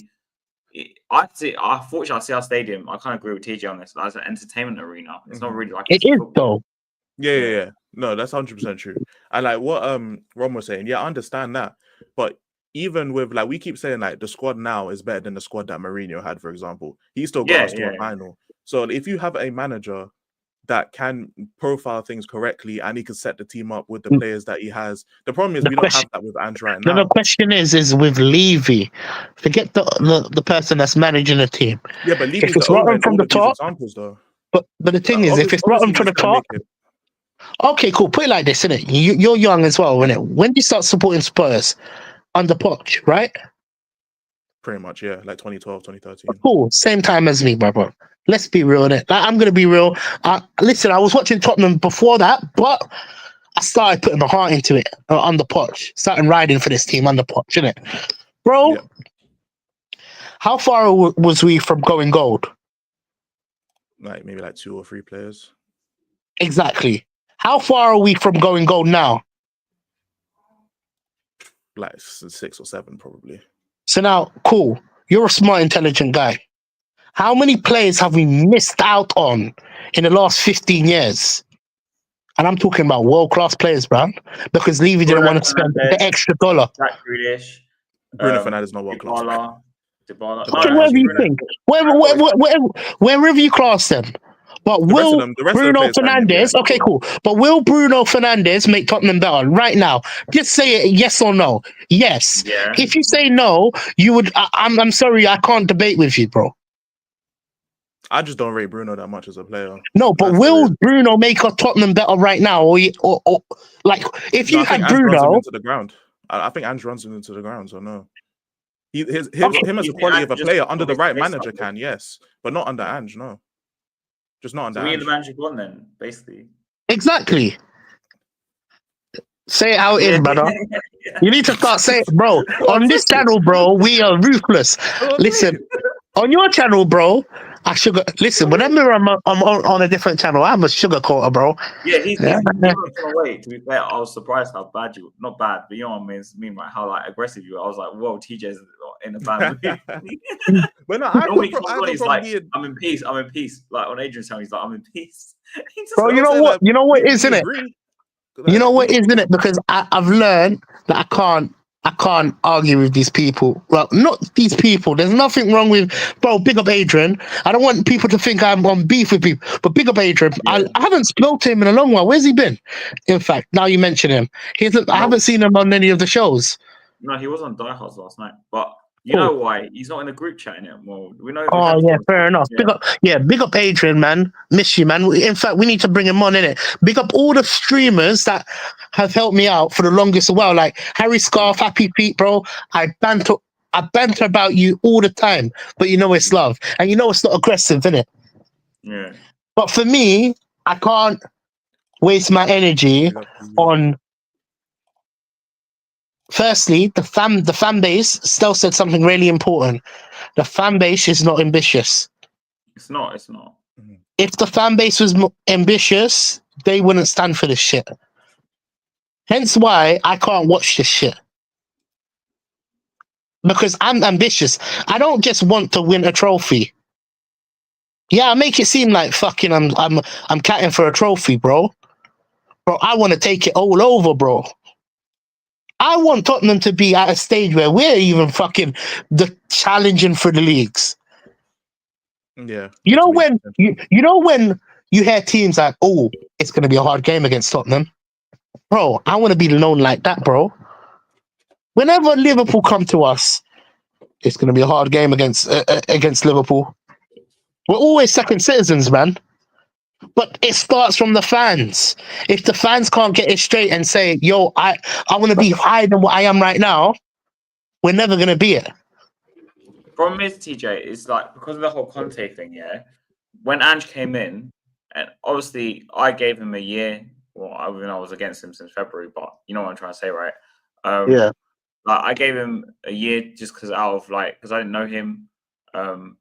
unfortunately, I see our stadium. I kind of agree with TJ on this. As an entertainment arena, it's not really like it is though. Yeah. No, that's 100% true. And like what Ron was saying, I understand that. But even with like we keep saying like the squad now is better than the squad that Mourinho had, for example. He still got us to a final. So if you have a manager that can profile things correctly and he can set the team up with the players that he has. The problem is we don't have that with Ange right now. The question is with Levy. Forget the person that's managing the team. Yeah, but Levy's if it's rotten from the top, examples though. But the thing is, if it's rotten from the top, okay, cool. Put it like this, innit? You're young as well, innit? When do you start supporting Spurs? Under Poch, right? Pretty much, yeah. Like 2012, 2013. Cool. Same time as me, brother. Let's be real, innit? Like, I'm going to be real. Listen, I was watching Tottenham before that, but I started putting my heart into it under Poch. Starting riding for this team under Poch, innit? Bro, how far was we from going gold? Like maybe like 2 or 3 players. Exactly. How far are we from going gold now? Like 6 or 7, probably. So now, cool. You're a smart, intelligent guy. How many players have we missed out on in the last 15 years? And I'm talking about world-class players, man. Because Levy didn't want to spend the extra dollar. Jack Grealish. Bruno Fernandes not world-class. Dybala. Okay, wherever you think. Wherever you class them. But will Bruno Fernandes, okay, cool. But will Bruno Fernandes make Tottenham better right now? Just say it, yes or no. Yes. Yeah. If you say no, you would. I'm sorry, I can't debate with you, bro. I just don't rate Bruno that much as a player. No, but will Bruno make a Tottenham better right now, or like if you had Bruno runs him into the ground. I think Ange runs him into the ground. So no. Him as You a think quality of Ange a just player under the always right say manager something? can, yes, but not under Ange, no, just not under So we need the Ange. manager gone then, basically. Exactly. Say it how it Yeah. is, brother. You need to start saying, bro, on this channel, bro, we are ruthless. Listen, on your channel, bro, I sugar. Listen, whenever I'm on a different channel, I'm a sugar coater, bro. Yeah, he's Yeah. giving us away. To be fair, I was surprised how bad you, not bad, but you know what I mean, like how like aggressive you were. I was like, whoa, TJ's in a bad mood. But no, I Normally go from comes I on, go he's from like, being. I'm in peace, I'm in peace. Like on Adrian's channel, he's like, I'm in peace. He just Bro, But you I'm know saying what? like You know what is, we isn't it? agree. You know what We is, isn't it? Because I've learned that I can't argue with these people. Well, not these people. There's nothing wrong with, bro. Big up Adrian. I don't want people to think I'm on beef with people, but big up Adrian. Yeah. I haven't spoken to him in a long while. Where's he been? In fact, now you mention him, I haven't seen him on any of the shows. No, he was on Die Hards last night, but you Oh. know why? He's not in the group chat anymore. We know. We Oh had yeah, fair enough. Yeah. Big up Adrian, man. Miss you, man. In fact, we need to bring him on, innit? Big up all the streamers that have helped me out for the longest while, like Harry Scarf, Happy Feet, bro. I banter about you all the time, but you know it's love, and you know it's not aggressive, innit? Yeah. But for me, I can't waste my energy on. Firstly, the fan base. Still said something really important. The fan base is not ambitious. It's not. It's not. If the fan base was ambitious, they wouldn't stand for this shit. Hence why I can't watch this shit. Because I'm ambitious. I don't just want to win a trophy. Yeah, I make it seem like fucking I'm catting for a trophy, bro. Bro, I want to take it all over, bro. I want Tottenham to be at a stage where we're even fucking challenging for the leagues. Yeah. You know when you hear teams like, oh, it's gonna be a hard game against Tottenham. Bro, I want to be known like that, bro. Whenever Liverpool come to us, it's going to be a hard game against Liverpool. We're always second citizens, man. But it starts from the fans. If the fans can't get it straight and say, yo, I want to be higher than what I am right now, we're never going to be it. Problem is, TJ, is like because of the whole Conte thing, yeah. When Ange came in, and obviously I gave him a year. Well, I was against him since February, but you know what I'm trying to say, right? Yeah. Like I gave him a year just because I didn't know him, and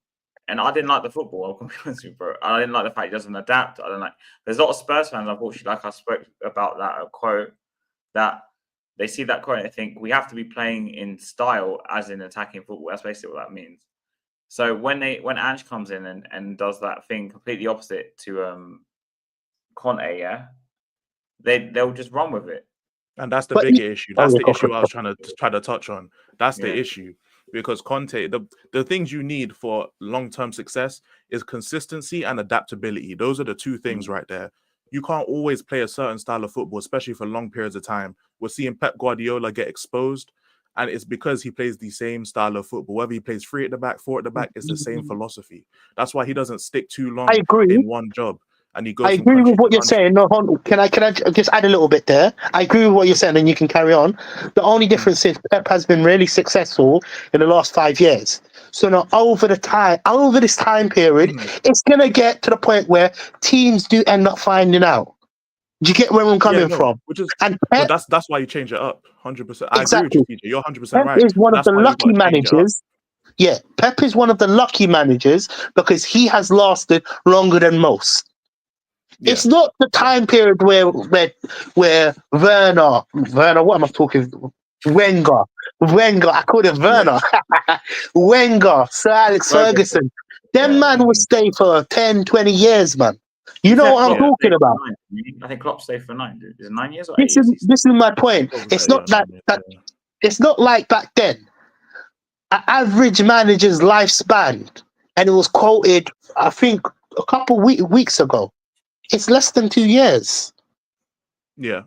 I didn't like the football. I'll be honest with you, bro. I didn't like the fact he doesn't adapt. I don't like. There's a lot of Spurs fans, unfortunately, like I spoke about that quote, that they see that quote and they think we have to be playing in style as in attacking football. That's basically what that means. So when Ange comes in and does that thing completely opposite to Conte, yeah, they'll just run with it. And that's the bigger issue. That's the issue I was trying to touch on. That's the Yeah. issue. Because Conte, the things you need for long-term success is consistency and adaptability. Those are the two things right there. You can't always play a certain style of football, especially for long periods of time. We're seeing Pep Guardiola get exposed, and it's because he plays the same style of football. Whether he plays 3 at the back, 4 at the back, it's the same philosophy. That's why he doesn't stick too long in one job. And he goes I from agree country with what to you're country. saying. No, can I just add a little bit there? I agree with what you're saying, and you can carry on. The only difference is Pep has been really successful in the last 5 years. So now over this time period, it's gonna get to the point where teams do end up finding out. Do you get where I'm coming from? Which is, And but Pep, that's why you change it up. 100%. I agree with exactly. you, TJ. You're 100% Pep right. is one of That's the why you got lucky to change it up. managers. Yeah, Pep is one of the lucky managers because he has lasted longer than most. Yeah. It's not the time period where Werner, what am I talking? Wenger, I called it Werner. Wenger, Sir Alex Ferguson. Them man will stay for 10, 20 years, man. You know what I'm talking about. I think Klopp stayed for 9. Is it 9 years or 8 This years? is my point. It's not that it's not like back then. An average manager's lifespan, and it was quoted, I think, a couple weeks ago. It's less than 2 years. Yeah.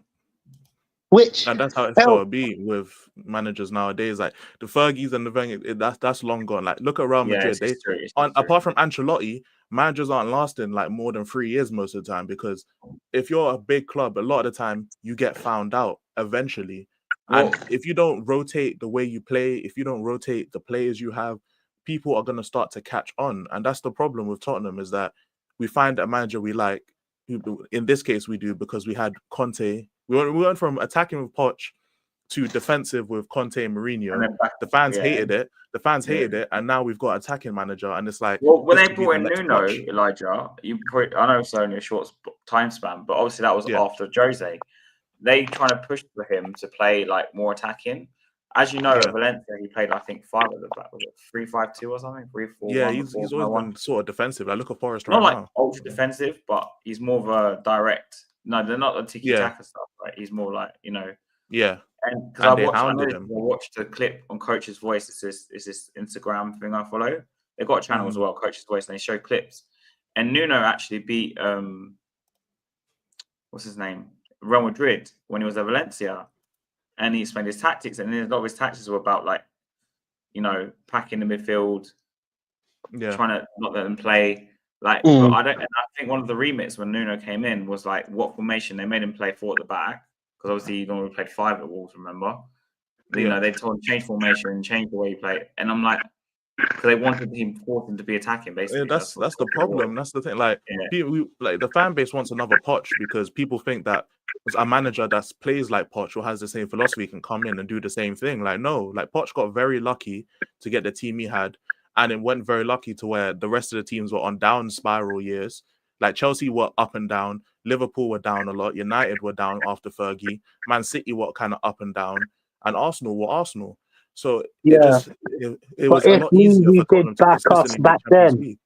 Which and that's how it's gotta be with managers nowadays. Like the Fergies and the Wenger, that's long gone. Like look at Real Madrid. Apart from Ancelotti, managers aren't lasting like more than 3 years most of the time, because if you're a big club, a lot of the time you get found out eventually, And if you don't rotate the way you play, if you don't rotate the players you have, people are going to start to catch on. And that's the problem with Tottenham, is that we find a manager we like. In this case, we do, because we had Conte. We went from attacking with Poch to defensive with Conte and Mourinho. The fans hated it. The fans hated it, and now we've got attacking manager, and it's like, well, when they brought in Nuno, Elijah, I know it's only a short time span, but obviously that was after Jose. They trying to push for him to play like more attacking. As you know, at Valencia, he played, I think, 5 at the back. Was it 3-5-2 or something? 3-4-1. Yeah, he's always been sort of defensive. Like, look at Forest not right like ultra defensive, but he's more of a direct. No, they're not the tiki taka stuff. Right? He's more like, you know. Yeah. And because I watched a clip on Coach's Voice. It's this Instagram thing I follow. They've got a channel as well, Coach's Voice, and they show clips. And Nuno actually beat what's his name? Real Madrid when he was at Valencia, and he explained his tactics. And a lot of his tactics were about, like, you know, packing the midfield, trying to not let them play. Like, but I think one of the remits when Nuno came in was like what formation they made him play 4 at the back. Because obviously he normally played 5 at Wolves, remember? You know, they told him change formation, change the way you play. And I'm like, because they wanted him, forced him to be attacking, basically. Yeah, that's the problem. That's the thing. Like, like the fan base wants another Poch, because people think that a manager that plays like Poch or has the same philosophy can come in and do the same thing. Like, no, like Poch got very lucky to get the team he had, and it went very lucky to where the rest of the teams were on down spiral years. Like Chelsea were up and down, Liverpool were down a lot, United were down after Fergie, Man City were kind of up and down, and Arsenal were Arsenal. So it was a lot easier for Tottenham to consistently back then.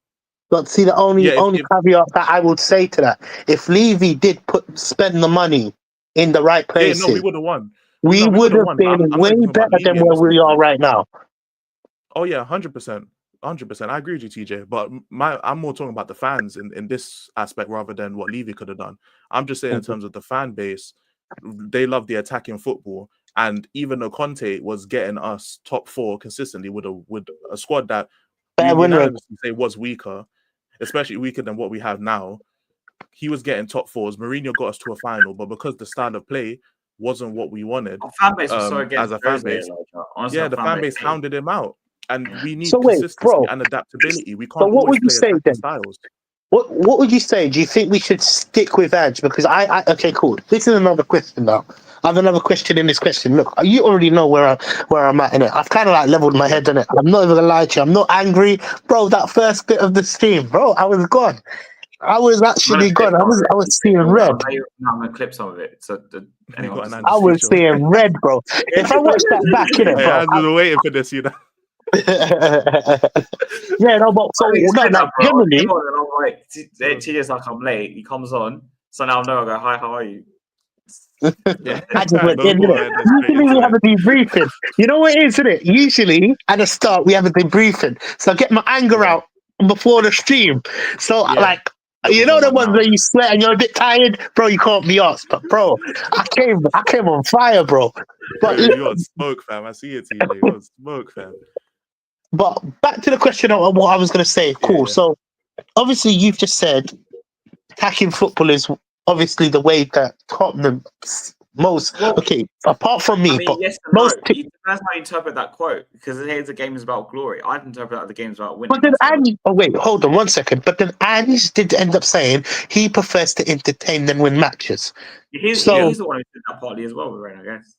But see, the only caveat that I would say to that, if Levy did spend the money in the right places, we would have won. We would have been way better than where we are right now. Oh yeah, 100%. 100%. I agree with you, TJ. But I'm more talking about the fans in this aspect rather than what Levy could have done. I'm just saying in terms of the fan base, they love the attacking football. And even though Conte was getting us top 4 consistently with a squad that we unanimously say was weaker, especially weaker than what we have now, he was getting top 4s. Mourinho got us to a final, but because the style of play wasn't what we wanted, the fan base was so against as a fan base, honestly, the fan base hounded him out. And we need consistency and adaptability. We can't always play attacking styles. What would you say? Do you think we should stick with Edge? Because okay, cool. This is another question now. I have another question in this question. Look, you already know where I'm at in it. I've kind of like leveled my head in it. I'm not even gonna lie to you. I'm not angry, bro. That first bit of the stream, bro, I was gone. I was actually gone. I was seeing red. I'm gonna clip some of it. So I was seeing red, bro. If I watch that back in it, bro, I've been waiting for this, you know. Yeah, no, but so generally, TJ's like, I'm late. He comes on, so now I go, hi, how are you? I just went in. Usually we have a debriefing. You know what it is, isn't it? Usually at the start we have a debriefing, so I get my anger out before the stream. So like, you know the ones where you sweat and you're a bit tired, bro. You can't be asked, but bro, I came on fire, bro. But you got smoke, fam. I see it, TJ. You got smoke, fam. But back to the question of what I was going to say. Cool. Yeah. So obviously you've just said attacking football is obviously the way that Tottenham apart from me, but yes and most no. That's how you interpret that quote, because here's the game is about glory. I'd interpret that the game is about winning. But then wait, hold on 1 second. But then Ange did end up saying he prefers to entertain than win matches. He's the one who did that partly as well, right? I guess.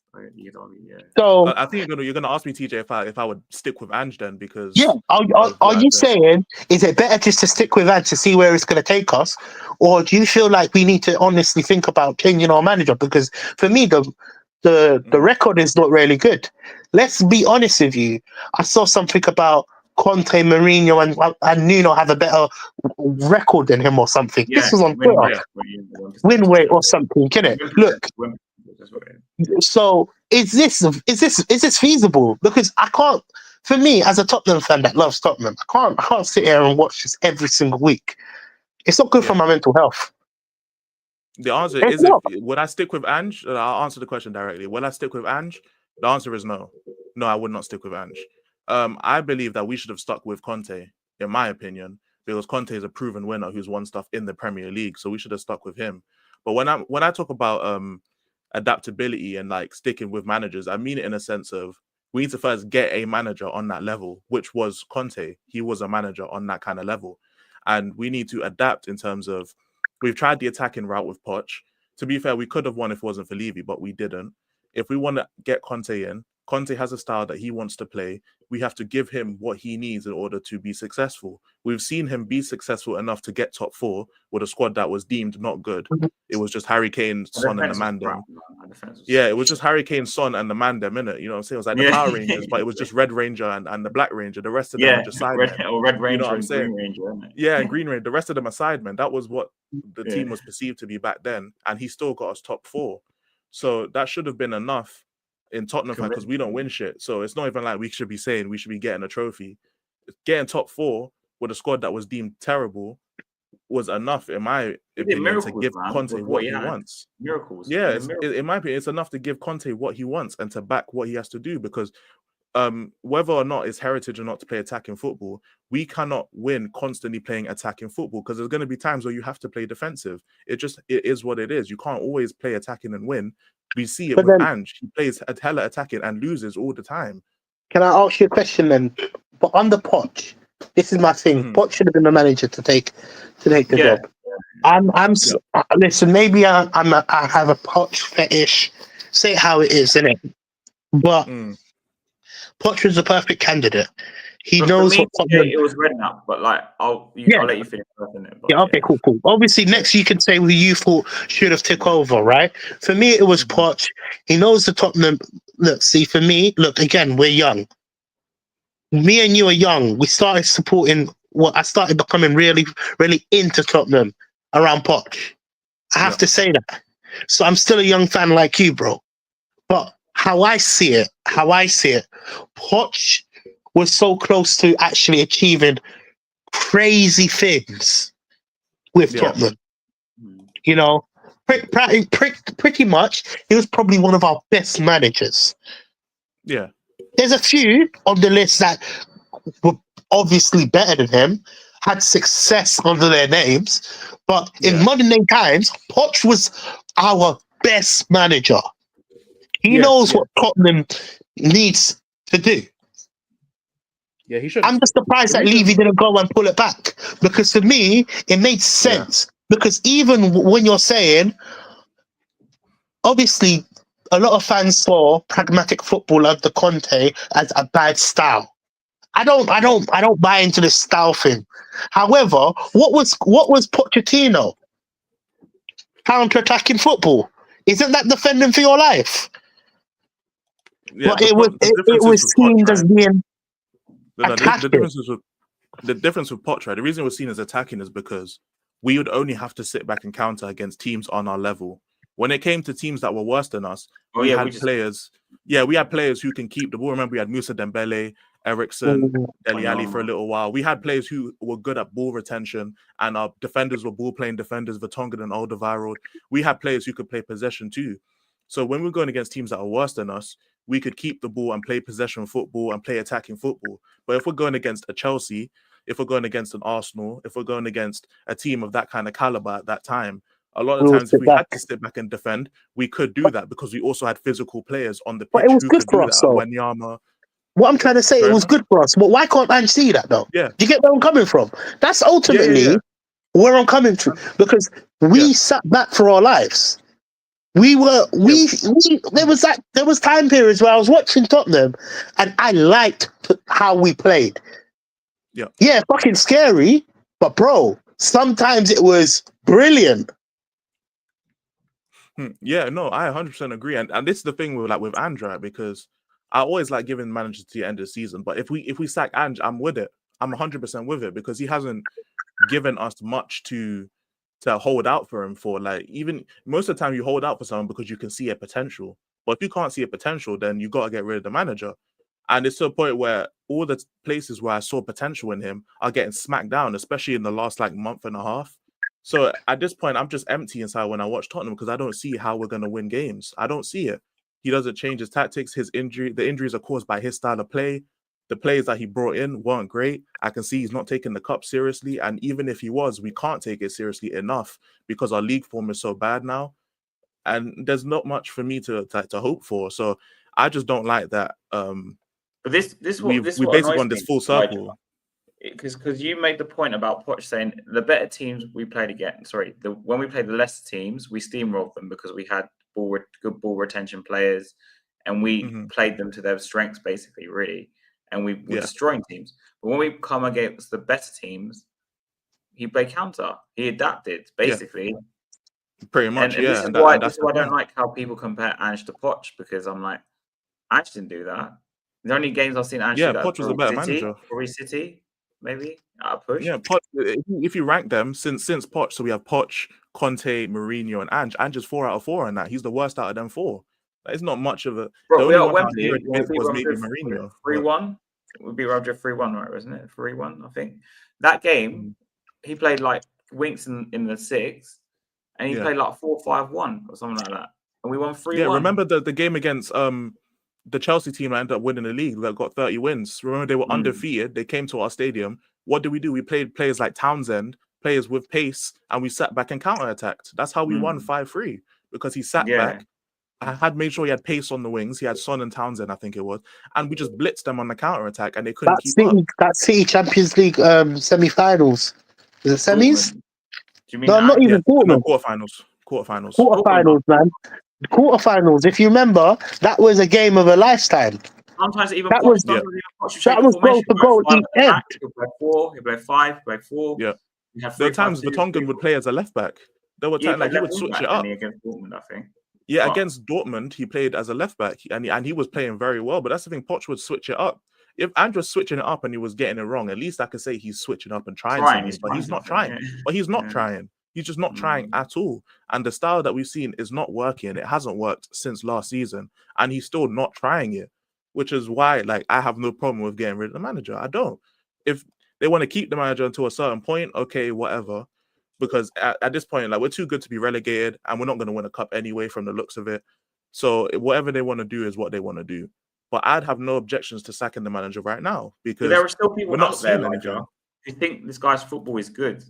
So I think you're gonna ask me, TJ, if I would stick with Ange then, because are you saying is it better just to stick with Ange to see where it's going to take us, or do you feel like we need to honestly think about changing our manager? Because for me the record is not really good. Let's be honest with you. I saw something about Conte, Mourinho, and Nuno have a better record than him or something. Yeah, this was on Twitter. Win rate or something, can it? Look. So is this feasible? Because I can't. For me, as a Tottenham fan that loves Tottenham, I can't sit here and watch this every single week. It's not good for my mental health. The answer is, would I stick with Ange? I'll answer the question directly. Will I stick with Ange? The answer is no. No, I would not stick with Ange. I believe that we should have stuck with Conte, in my opinion, because Conte is a proven winner who's won stuff in the Premier League, so we should have stuck with him. But when I talk about adaptability and like sticking with managers. I mean it in a sense of we need to first get a manager on that level, which was Conte. He was a manager on that kind of level. And we need to adapt in terms of we've tried the attacking route with Poch. To be fair, we could have won if it wasn't for Levy, but we didn't. If we want to get Conte in, Conte has a style that he wants to play. We have to give him what he needs in order to be successful. We've seen him be successful enough to get top 4 with a squad that was deemed not good. It was just Harry Kane, Son, and the Mandem. Yeah, it was just Harry Kane, Son, and the Mandem, innit? You know what I'm saying? It was like the Power Rangers, but it was just Red Ranger and the Black Ranger. The rest of them were just sidemen. Red Ranger, you know what I'm and saying? Green Ranger, isn't it? Yeah, and Green Ranger. The rest of them are sidemen. That was what the team was perceived to be back then, and he still got us top 4. So that should have been enough in Tottenham because we don't win shit. So it's not even like we should be saying we should be getting a trophy. Getting top 4 with a squad that was deemed terrible was enough, in my opinion, to give Conte what he wants. Miracles. Yeah, in my opinion, it's enough to give Conte what he wants and to back what he has to do because whether or not it's heritage or not to play attacking football, we cannot win constantly playing attacking football because there's going to be times where you have to play defensive. It is what it is. You can't always play attacking and win. We see it with Ange. He plays a hella attacking and loses all the time. Can I ask you a question then? But under Poch, this is my thing. Poch should have been the manager to take the job. Listen. Maybe I have a Poch fetish. Say it how it is, innit? But Poch was the perfect candidate. He knows what it was Redknapp, but like I'll let you finish. Okay, cool. Obviously, next you can say who you thought should have took over, right? For me, it was Poch. He knows the Tottenham. Look, see, for me, again, we're young. Me and you are young. We started supporting. I started becoming really, really into Tottenham around Poch. I have to say that. So I'm still a young fan like you, bro. But how I see it, Poch was so close to actually achieving crazy things with Tottenham. You know, pretty much, he was probably one of our best managers. Yeah. There's a few on the list that were obviously better than him, had success under their names, but in modern day times, Poch was our best manager. He knows what Tottenham needs to do. Yeah, he should. I'm just surprised that Levy didn't go and pull it back because to me, it made sense. Because even when you're saying, obviously, a lot of fans saw pragmatic football under Conte as a bad style. I don't buy into this style thing. However, what was Pochettino? Counter-attacking football. Isn't that defending for your life? Yeah, but it was seen as being attacking. The difference with Poch, right? The reason it was seen as attacking is because we would only have to sit back and counter against teams on our level. When it came to teams that were worse than us, we had players who can keep the ball. Remember, we had Musa Dembele, Eriksson, Dele Alli for a little while. We had players who were good at ball retention, and our defenders were ball-playing defenders, Vertonghen and Alderweireld. We had players who could play possession too. So when we're going against teams that are worse than us, we could keep the ball and play possession football and play attacking football. But if we're going against a Chelsea, if we're going against an Arsenal, if we're going against a team of that kind of caliber at that time, a lot of times if we had to sit back and defend, we could do that because we also had physical players on the pitch who could do that. Wanyama. What I'm trying to say, it was good for us. But why can't Ange see that though? Yeah. Do you get where I'm coming from? That's ultimately where I'm coming to. Because we sat back for our lives. There was time periods where I was watching Tottenham and I liked how we played. Yeah, fucking scary, but bro, sometimes it was brilliant. Yeah, no, I 100% agree, and this is the thing with Andra, because I always like giving managers to the end of the season. But if we sack Ange, I'm with it. I'm 100% with it because he hasn't given us much to hold out for him for. Like, even most of the time you hold out for someone because you can see a potential. But if you can't see a potential, then you got to get rid of the manager. And it's to a point where all the places where I saw potential in him are getting smacked down, especially in the last month and a half. So at this point, I'm just empty inside when I watch Tottenham because I don't see how we're going to win games. I don't see it. He doesn't change his tactics. The injuries are caused by his style of play. The players that he brought in weren't great. I can see he's not taking the cup seriously. And even if he was, we can't take it seriously enough because our league form is so bad now. and there's not much for me to hope for. So I just don't like that. But this we've what basically annoys gone this me, full circle. because you made the point about Poch saying the better teams we played against. Sorry, when we played the lesser teams, we steamrolled them because we had good ball retention players, and we played them to their strengths, basically, really, and we were destroying teams. But when we come against the better teams, he played counter. He adapted, basically. Pretty much, and this is why I don't like how people compare Ange to Poch, because I'm like, Ange didn't do that. The only games I've seen Ange do that, Poch was a better manager. City, maybe at a push. Yeah, Poch, if you rank them since Poch, so we have Poch, Conte, Mourinho, and Ange. Ange is 4 out of 4 on that. He's the worst out of them 4. It's not much of a. Bro, the we only are one Wembley. was maybe Mourinho. 3-1. It would be Real Madrid 3-1, right? Wasn't it 3-1? I think that game he played like Winks in the 6th, and he played like 4-5-1 or something like that, and we won 3-1. Yeah, remember the game against the Chelsea team that ended up winning the league that got 30 wins. Remember, they were undefeated. They came to our stadium. What did we do? We played players like Townsend, players with pace, and we sat back and counter-attacked. That's how we won 5-3, because he sat back. I had made sure he had pace on the wings. He had Son and Townsend, I think it was, and we just blitzed them on the counter-attack, and they couldn't keep up. That City Champions League semi-finals. Is it semis? Do you mean no, not even no, quarterfinals. Quarterfinals, man. Quarterfinals. If you remember, that was a game of a lifetime. Sometimes even that was goal to goal. He played 4, he played 5, he played 4. Yeah. There were times Vertonghen would play as a left back. There were times he would switch it up. Against Dortmund, I think. Yeah, against Dortmund, he played as a left back, and he was playing very well. But that's the thing, Poch would switch it up. If Andrew was switching it up and he was getting it wrong, at least I could say he's switching up and trying something. But he's not trying. But he's not trying. He's just not trying at all. And the style that we've seen is not working. It hasn't worked since last season, and he's still not trying it, which is why, like, I have no problem with getting rid of the manager. I don't. If they want to keep the manager until a certain point, okay, whatever. Because at this point, like, we're too good to be relegated, and we're not going to win a cup anyway from the looks of it. So whatever they want to do is what they want to do. But I'd have no objections to sacking the manager right now, because there are still people we're not out there, seeing anything. Who think this guy's football is good.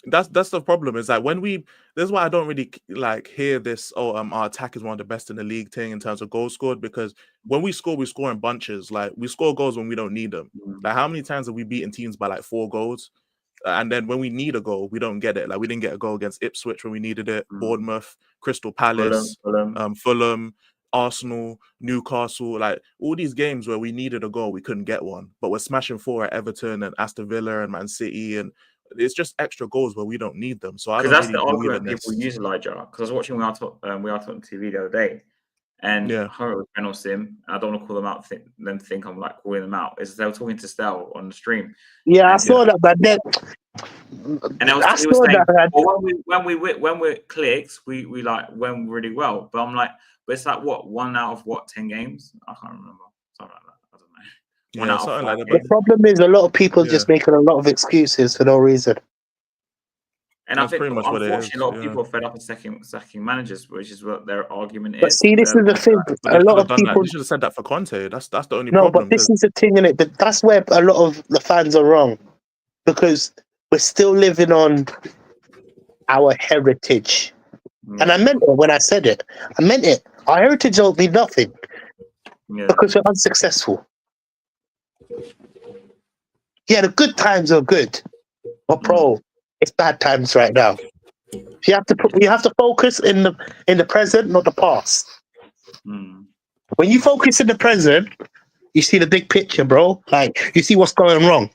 That's the problem. Is that this is why I don't really like hear this. Our attack is one of the best in the league thing in terms of goals scored, because when we score in bunches. Like, we score goals when we don't need them. Like, how many times have we beaten teams by like 4 goals? And then when we need a goal, we don't get it. Like, we didn't get a goal against Ipswich when we needed it. Bournemouth, Crystal Palace, Fulham, Arsenal, Newcastle. Like, all these games where we needed a goal, we couldn't get one. But we're smashing 4 at Everton and Aston Villa and Man City, and it's just extra goals where we don't need them. So that's the argument people use, Elijah. Because I was watching We Are Talking TV the other day, and I heard it was Ben or Sim. I don't want to call them out. Them think I'm like calling them out. Is they were talking to Stel on the stream. Yeah, I saw that, but then. And he was saying, well, when we're clicks, we like went really well. But I'm like, but it's like what, 1 out of 10 games? I can't remember. Something like that. I don't know. The problem is a lot of people just making a lot of excuses for no reason. And I think, unfortunately, a lot of people are fed up with sacking managers, which is what their argument is. But see, this is the thing. A lot of people. You should have said that for Conte. That's the only problem. No, but this is the thing, innit? But that's where a lot of the fans are wrong, because we're still living on our heritage. And I meant it when I said it. I meant it. Our heritage don't mean nothing because we're unsuccessful. Yeah, the good times are good, but bro, it's bad times right now. You have to focus in the present, not the past. When you focus in the present, you see the big picture, bro. Like, you see what's going wrong.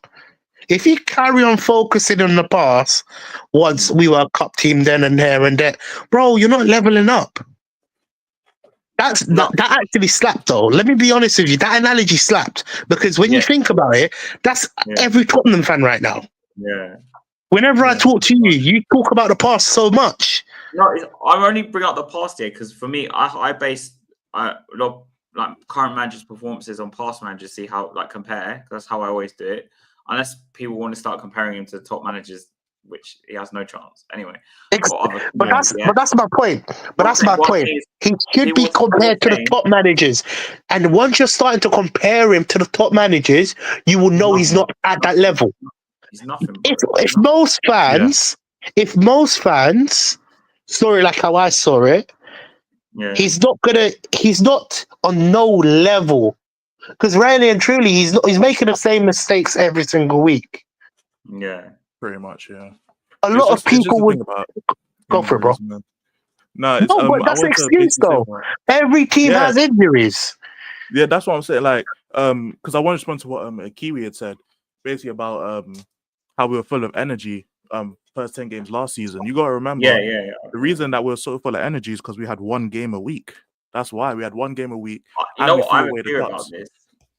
If you carry on focusing on the past, once we were a cup team then and there and there, bro, you're not leveling up. That actually slapped, though. Let me be honest with you. That analogy slapped, because when you think about it, that's every Tottenham fan right now. Yeah. Whenever I talk to you, you talk about the past so much. No, I only bring up the past here because for me, I base like current managers' performances on past managers, see how compare. That's how I always do it. Unless people want to start comparing him to top managers, which he has no chance anyway. But that's my point. He should be compared to the top managers. And once you're starting to compare him to the top managers, you will know he's not at that level. He's nothing. If most fans saw it like how I saw it, Yeah. he's not on no level. Because really and truly, he's making the same mistakes every single week. Yeah. Pretty much, yeah. A lot of It's just people the would thing about go for it, bro. injuries, man. No, it's No, but I that's an want to excuse basically say though. what, Every team yeah, has injuries. yeah, that's what I'm saying. Like, because I want to respond to what Kiwi had said, basically about how we were full of energy first 10 games last season. You gotta remember Yeah. the reason that we were so full of energy is because we had one game a week. That's why we had one game a week, You and know we what I threw have away a the theory about cups, this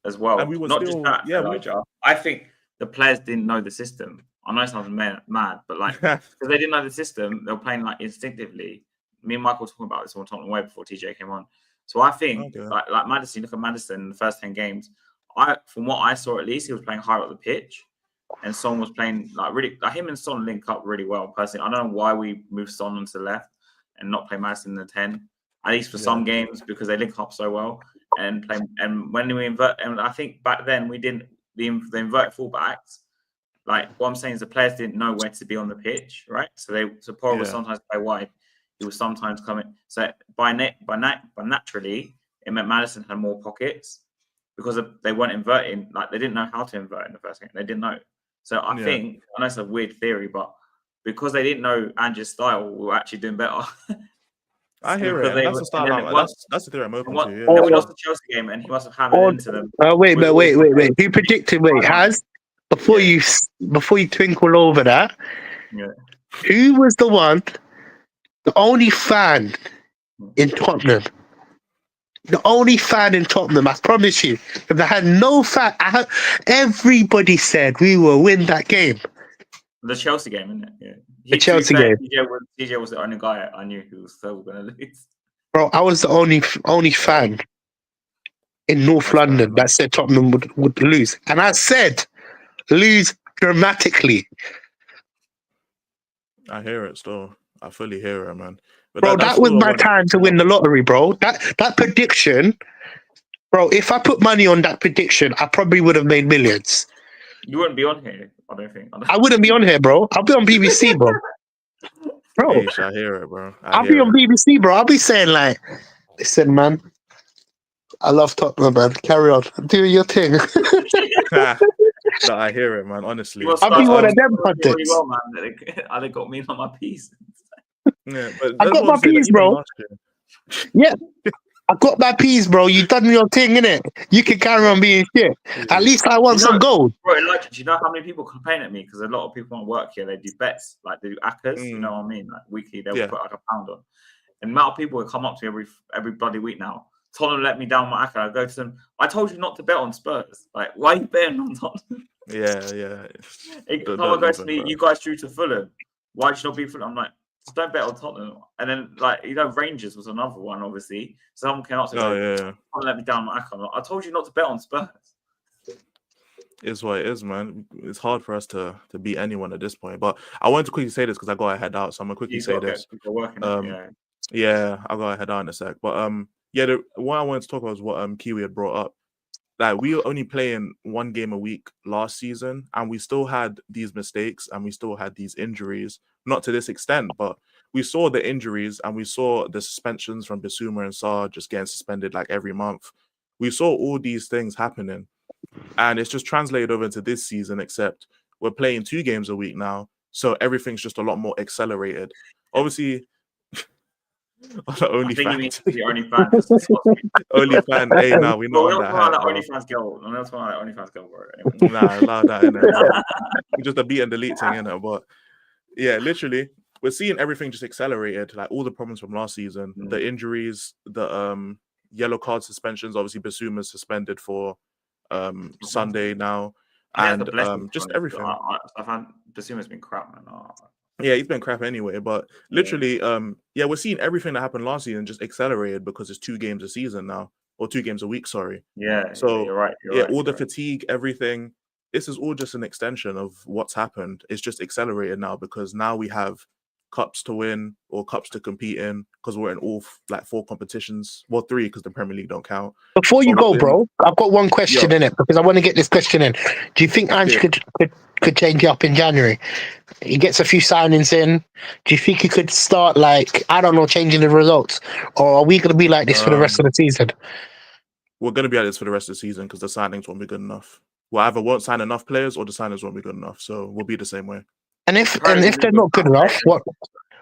as and we well. were Not just still, that, yeah, Elijah. I think the players didn't know the system. I know it sounds mad, but like because they didn't know the system, they were playing like instinctively. Me and Michael were talking about this on Tottenham way before TJ came on. So I think okay, like Madison, look at Madison in the first 10 games. From what I saw at least, he was playing higher up the pitch. And Son was playing like really like him and Son link up really well. Personally, I don't know why we moved Son onto the left and not play Madison in the 10. At least for some games because they link up so well and play. And when we invert, and I think back then we didn't the inverted fullbacks. Like what I'm saying is the players didn't know where to be on the pitch, right? So Paul would yeah, sometimes play wide. He was sometimes coming. So naturally, it meant Madison had more pockets because they weren't inverting. Like they didn't know how to invert in the first game. They didn't know. So I yeah. think I know it's a weird theory, but because they didn't know Ange's style, we were actually doing better. I hear it, because and they that's were, the and style. then it That's the theory I'm and open what, to. and Yeah, then we Or, lost so the Chelsea game, and he must have hammered or into them. wait, With but all wait, the wait, players. wait. Who predicted? Wait, has Yeah, before you twinkle over that, yeah. who was the one, the only fan in Tottenham? The only fan in Tottenham, I promise you, if I had no fan, everybody said we will win that game. The Chelsea game, isn't it? Yeah. The To be Chelsea fair, game, TJ was the only guy I knew who was still going to lose. bro. I was the only fan in North that's fair London enough. that said Tottenham would lose, and I said lose dramatically, I hear it still. I fully hear it, man. But bro. that's That was still I my wanted to time to bring win up. the lottery, bro. That prediction, bro. If I put money on that prediction, I probably would have made millions. You wouldn't be on here, I don't think. I wouldn't be on here, bro. I'll be on BBC, bro. Bro, Ish, I hear it, bro. I I'll be hear on it. BBC, bro. I'll be saying like, listen, man. I love Tottenham, man. Carry on. Do your thing. No, I hear it, man. You Honestly, must I'll but be start one of something them really contents. well, man. I got me on my piece. yeah, but I that's got what I'm my saying. Like, peas, even bro. last year, Yeah, I got my peas, bro. You done your thing, innit? You can carry on being shit. At least I want some gold. Bro, Elijah, do you know how many people complain at me? Because a lot of people on work here, they do bets, like they do ACCAs, you know what I mean? Like weekly, they'll yeah, put like £1 on. And the amount of people will come up to me every bloody week now. Tottenham let me down my ACCA. I go to them, I told you not to bet on Spurs. Like, why are you betting on Tottenham? yeah. Someone Don't goes to even, me, bro. you guys drew to Fulham. Why should not be Fulham? I'm like, just don't bet on Tottenham. And then, like, Rangers was another one, obviously. Someone came up to Oh me, yeah, Tottenham let me down my ACCA. I'm like, I told you not to bet on Spurs. it's what it is, man. It's hard for us to beat anyone at this point. But I wanted to quickly say this because I got to head out, so I'm gonna quickly You've say got to this. get working it, Um, yeah, I got to head out in a sec. But yeah, what I wanted to talk about was what Kiwi had brought up. Like we were only playing one game a week last season, and we still had these mistakes and we still had these injuries. Not to this extent, but we saw the injuries and we saw the suspensions from Bissouma and Sarr just getting suspended like every month. We saw all these things happening, and it's just translated over into this season. Except we're playing 2 games a week now, so everything's just a lot more accelerated. Obviously, on the I think you mean OnlyFans, the OnlyFans just to spot me. OnlyFans. Hey, now we're But not we're on not that talking about hype, that bro. OnlyFans girl. We're not talking about that OnlyFans girl, bro. Anyway. Nah, allow that in there. Nah. Just a beat and delete thing, innit? But yeah, literally, we're seeing everything just accelerated. Like all the problems from last season, the injuries, the yellow card suspensions. Obviously, Basuma's suspended for Sunday now, I think and that's a blessing. just everything. I found Basuma's been crap, man. Yeah, he's been crap anyway. But Yeah. literally, yeah, we're seeing everything that happened last season just accelerated because it's 2 games a season now, or 2 games a week. Sorry. Yeah, So you're right. You're yeah, right. all the You're right. fatigue, everything. This is all just an extension of what's happened. It's just accelerated now because now we have cups to win or cups to compete in because we're in all 4 competitions. Well, 3 because the Premier League don't count. Before you But go, we're bro, I've got one question in it because I want to get this question in. Do you think Ange Yeah. could change it up in January? He gets a few signings in. Do you think he could start I don't know, changing the results, or are we going to be like this for the rest of the season? We're going to be at this for the rest of the season because the signings won't be good enough. We either won't sign enough players or the signings won't be good enough. So we'll be the same way. And if they're not good enough, what?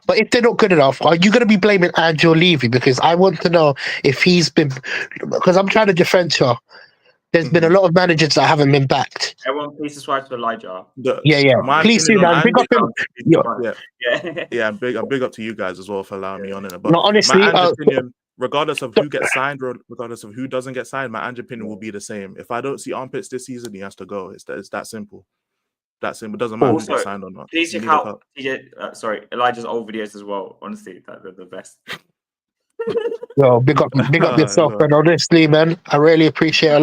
But if they're not good enough, are you going to be blaming Ange or Levy? Because I want to know if he's been. Because I'm trying to defend you. There's been a lot of managers that haven't been backed. Everyone, please subscribe to Elijah. Yeah. My Please do, opinion man. on Big up him. Yeah. I'm big up to you guys as well for allowing me on it. But No, honestly, my Ange opinion, regardless of who gets signed or regardless of who doesn't get signed, my Ange opinion will be the same. If I don't see armpits this season, he has to go. It's that simple. That simple. It doesn't matter who gets signed or not. Please check out Elijah's old videos as well. Honestly, they're the best. Yo, big up yourself, man. Honestly, man, I really appreciate it. I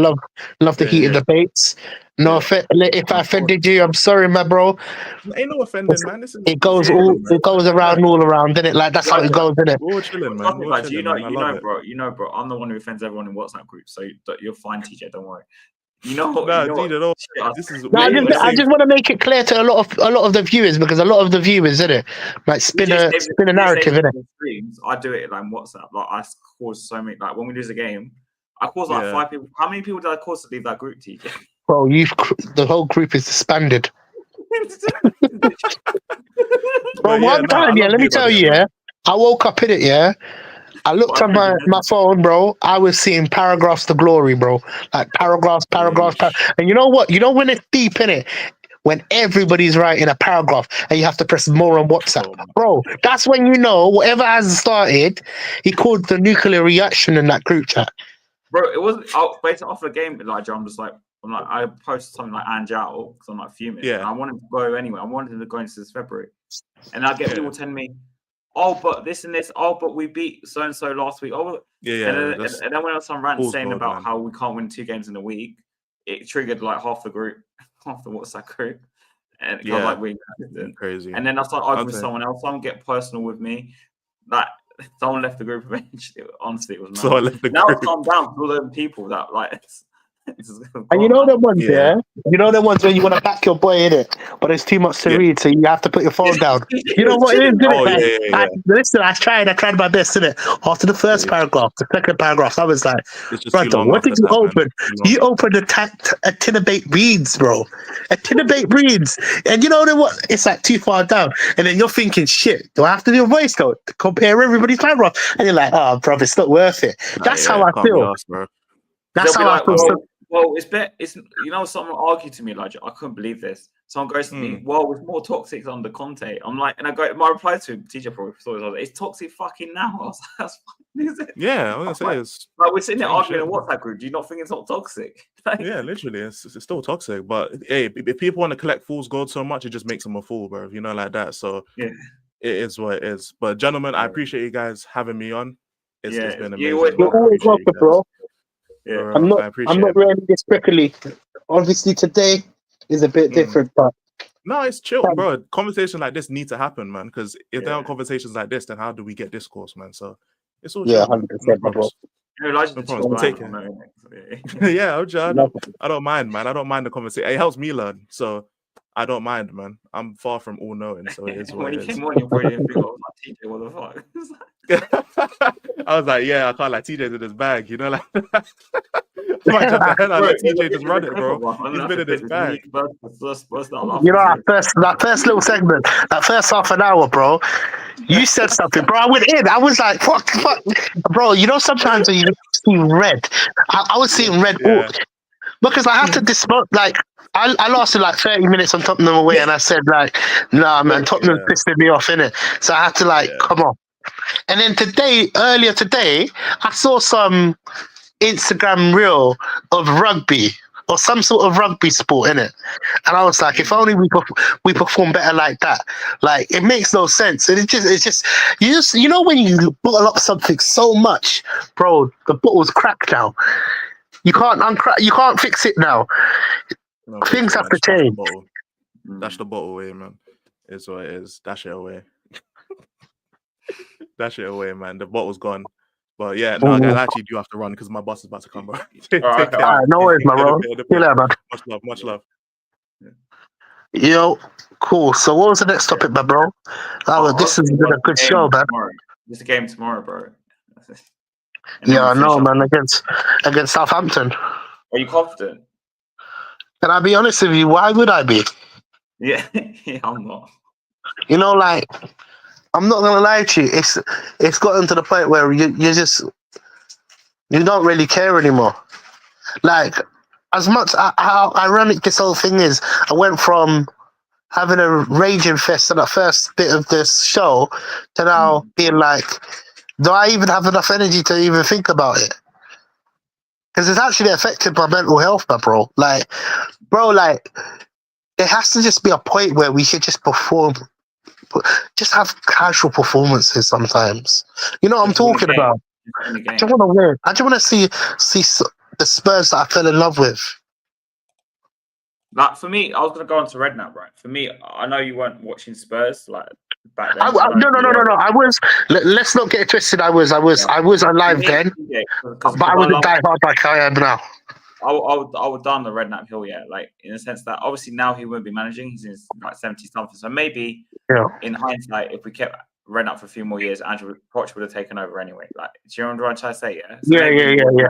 love the heated debates. No, if I offended you, I'm sorry, my bro. Ain't no offending, man. It goes around, all around, isn't it? Like that's how it goes, isn't it? We're all chilling, man. You know, bro. I'm the one who offends everyone in WhatsApp groups, so you're fine, TJ. Don't worry. You know, this is. I just want to make it clear to a lot of the viewers because a lot of the viewers, isn't it? Like spin a narrative, isn't it? Streams, I do it like WhatsApp. Like I cause so many. Like when we lose a game, I cause 5 people. How many people did I cause to leave that group, TJ? Bro, the whole group is disbanded. Bro, one time, let me tell you, I woke up in it, I looked at my phone, bro. I was seeing paragraphs to glory, bro. Like paragraphs. And you know what? You know when it's deep in it? When everybody's writing a paragraph and you have to press more on WhatsApp. Bro, that's when you know whatever has started, he called the nuclear reaction in that group chat. Bro, it wasn't based off the game, Elijah. I'm like, I posted something like Ange out because I'm like fuming. Yeah. And I wanted to go anyway. I wanted to go into this February. And I get people telling me, oh, but this and this. Oh, but we beat so and so last week. Oh, yeah. And then when I was some rant saying about man. how we can't win 2 games in a week, it triggered like half the group, half the WhatsApp group, and it got like really crazy. And then I started arguing with someone else. Someone get personal with me. Like someone left the group eventually. Honestly, it was mad. So I left the now group. it's calmed down for the people that like. And you know the ones you know the ones when you want to back your boy in it, but it's too much to read, so you have to put your phone down. You know what it is? Listen, I tried my best, innit? After the first paragraph, the second paragraph, I was like, brother, what did you open? You opened a tin of baked beans, bro. A tin of baked beans. And you know what? It's like too far down. And then you're thinking, shit, do I have to do a voice note to compare everybody's paragraph? And you're like, oh, bro, it's not worth it. That's how I feel. That's how I feel. Well, it's better. It's someone argued to me, like I couldn't believe this. Someone goes to me, well, it's more toxic under Conte. I'm like, and I go, my reply to him, TJ probably thought it was, it's toxic fucking now. I was like, that's fucking, is it? Yeah, I was gonna say it's like we're sitting there arguing in a WhatsApp group. Do you not think it's not toxic? Yeah, literally, it's still toxic. But hey, if people want to collect fool's gold so much, it just makes them a fool, bro. You know, like that. So yeah, it is what it is. But gentlemen, I appreciate you guys having me on. It's been amazing. You're always welcome, bro. Yeah, I'm not really this prickly. Obviously, today is a bit different, but no, it's chill, bro. Conversations like this need to happen, man. Because if there aren't conversations like this, then how do we get discourse, man? So it's all chill, 100%, bro. No take it. Yeah, I don't mind, man. I don't mind the conversation. It helps me learn, so I don't mind, man. I'm far from all knowing, so it is what it is. Came on, you probably didn't think I was like, TJ, what the fuck? I was like, yeah, I can't like TJ's in his bag, you know, like TJ just run it, bro. He's been in his bag. You know, that first little segment, that first half an hour, bro. You said something, bro. I went in. I was like, fuck, bro. You know, sometimes when you see red, I was seeing red because I have to dismiss. Like, I lasted like 30 minutes on Tottenham away, and I said like, nah, man, Tottenham's pissing me off, innit? So I had to like, come on. And then earlier today, I saw some Instagram reel of rugby or some sort of rugby sport in it, and I was like, if only we perform better like that. Like it makes no sense, and it's just you know when you bottle up something so much, bro, the bottle's cracked now. You can't fix it now. No, things have to change. Dash the bottle away, man. It's what it is. Dash it away. Dash it away, man. The bottle's gone. But yeah, no, guys, I actually do have to run because my boss is about to come, bro. Take okay. care. All right, no worries, my bro. See you later, man. Much love, much love. Yo, cool. So what was the next topic, my bro? This has been a good show, man. There's a game tomorrow, bro. Yeah, I know, man. Against Southampton. Are you confident? Can I be honest with you? Why would I be? Yeah, yeah, I'm not. You know, like, I'm not gonna lie to you. It's gotten to the point where you don't really care anymore. Like, as much how ironic this whole thing is, I went from having a raging fest at the first bit of this show to now being like, do I even have enough energy to even think about it? Because it's actually affected my mental health, bro. Like, there has to just be a point where we should just perform, just have casual performances sometimes. You know what I'm talking about? I just want to win. I just want to see the Spurs that I fell in love with. Like, for me, I was gonna go on to Redknapp, right? For me, I know you weren't watching Spurs like back then. No. I was. Let's not get it twisted. I was alive then, but I wasn't die hard like I am now. I would die on the Redknapp hill, yeah. Like, in the sense that obviously now he won't be managing. He's in like 70 something. So maybe in hindsight, if we kept Redknapp for a few more years, Andrew Poch would have taken over anyway. Like, do you know what I'm trying to say? Yeah. So yeah.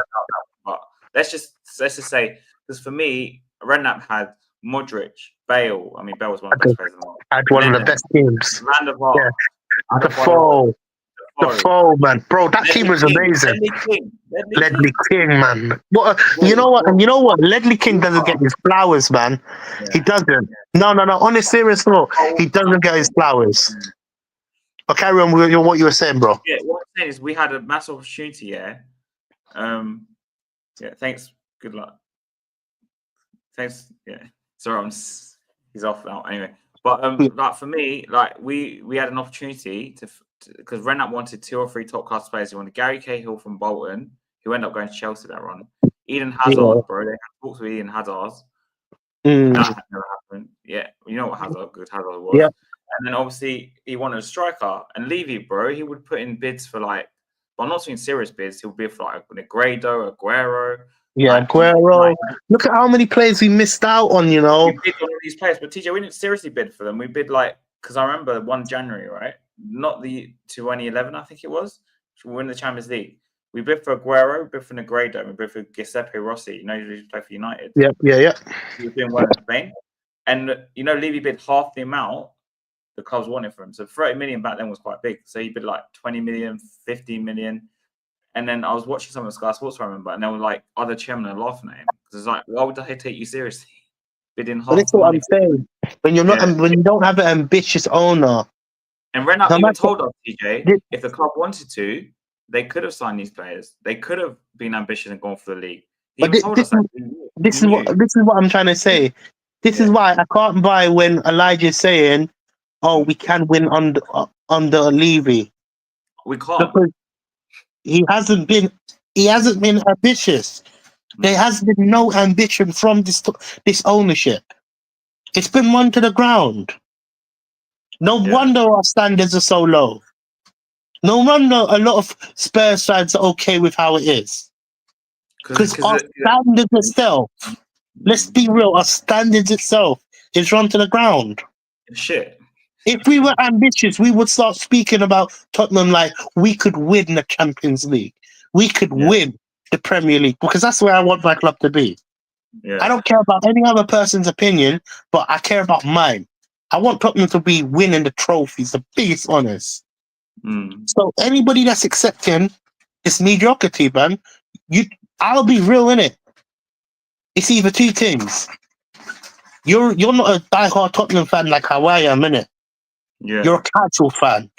But let's just say, because for me, Redknapp had Modric, Bale. I mean, Bale was one of the best players in the world. Had one of the best teams. Van der Vaart. The foe, man, bro. That team was amazing. Ledley King, man. What? You know what? And you know what? Ledley King doesn't get his flowers, man. Yeah. He doesn't. No. On a serious note, he doesn't get his flowers. But carry on with what you were saying, bro. Yeah, what I'm saying is we had a massive opportunity. Yeah. Yeah. Thanks. Good luck. Thanks. Yeah. Sorry, he's off now. Anyway, but like for me, like we had an opportunity to because Redknapp wanted 2 or 3 top class players. He wanted Gary Cahill from Bolton, who ended up going to Chelsea that run. Eden Hazard, bro. They had talks with Eden Hazard. That never happened. Yeah, you know what good Hazard was. Yeah. And then obviously he wanted a striker. And Levy, bro, he would put in bids for like, well, I'm not saying serious bids. He'll bid for like Negredo, Aguero. Yeah, like, Aguero. Look at how many players we missed out on, you know. We bid on all these players, but TJ, we didn't seriously bid for them. We bid like, because I remember 1 January, right? Not the 2011, I think it was. We win the Champions League. We bid for Aguero, we bid for Negredo, we bid for Giuseppe Rossi. You know, he used to play for United. Yeah. He was doing well in Spain. And, you know, Levy bid half the amount the clubs wanted for him. So 30 million back then was quite big. So he bid like 20 million, 15 million. And then I was watching some of Sky Sports, I remember, and there were like other chairmen are laughing at him. Because it's like, why would they take you seriously? Bidding half. But that's what I'm saying. When you're not, when you don't have an ambitious owner. And Redknapp even told us, TJ, if the club wanted to, they could have signed these players. They could have been ambitious and gone for the league. This is what I'm trying to say. This is why I can't buy when Elijah's saying, "Oh, we can win under Levy." We can't. Because he hasn't been ambitious. There has been no ambition from this ownership. It's been run to the ground. No wonder our standards are so low. No wonder a lot of Spurs fans are okay with how it is. Because our standards itself, let's be real, our standards itself is run to the ground. Shit. If we were ambitious, we would start speaking about Tottenham like we could win the Champions League. We could win the Premier League, because that's where I want my club to be. Yeah. I don't care about any other person's opinion, but I care about mine. I want Tottenham to be winning the trophies, the biggest honours. So anybody that's accepting this mediocrity, man, I'll be real in it. It's either 2 things. You're not a diehard Tottenham fan like how I am, innit? Yeah. You're a casual fan.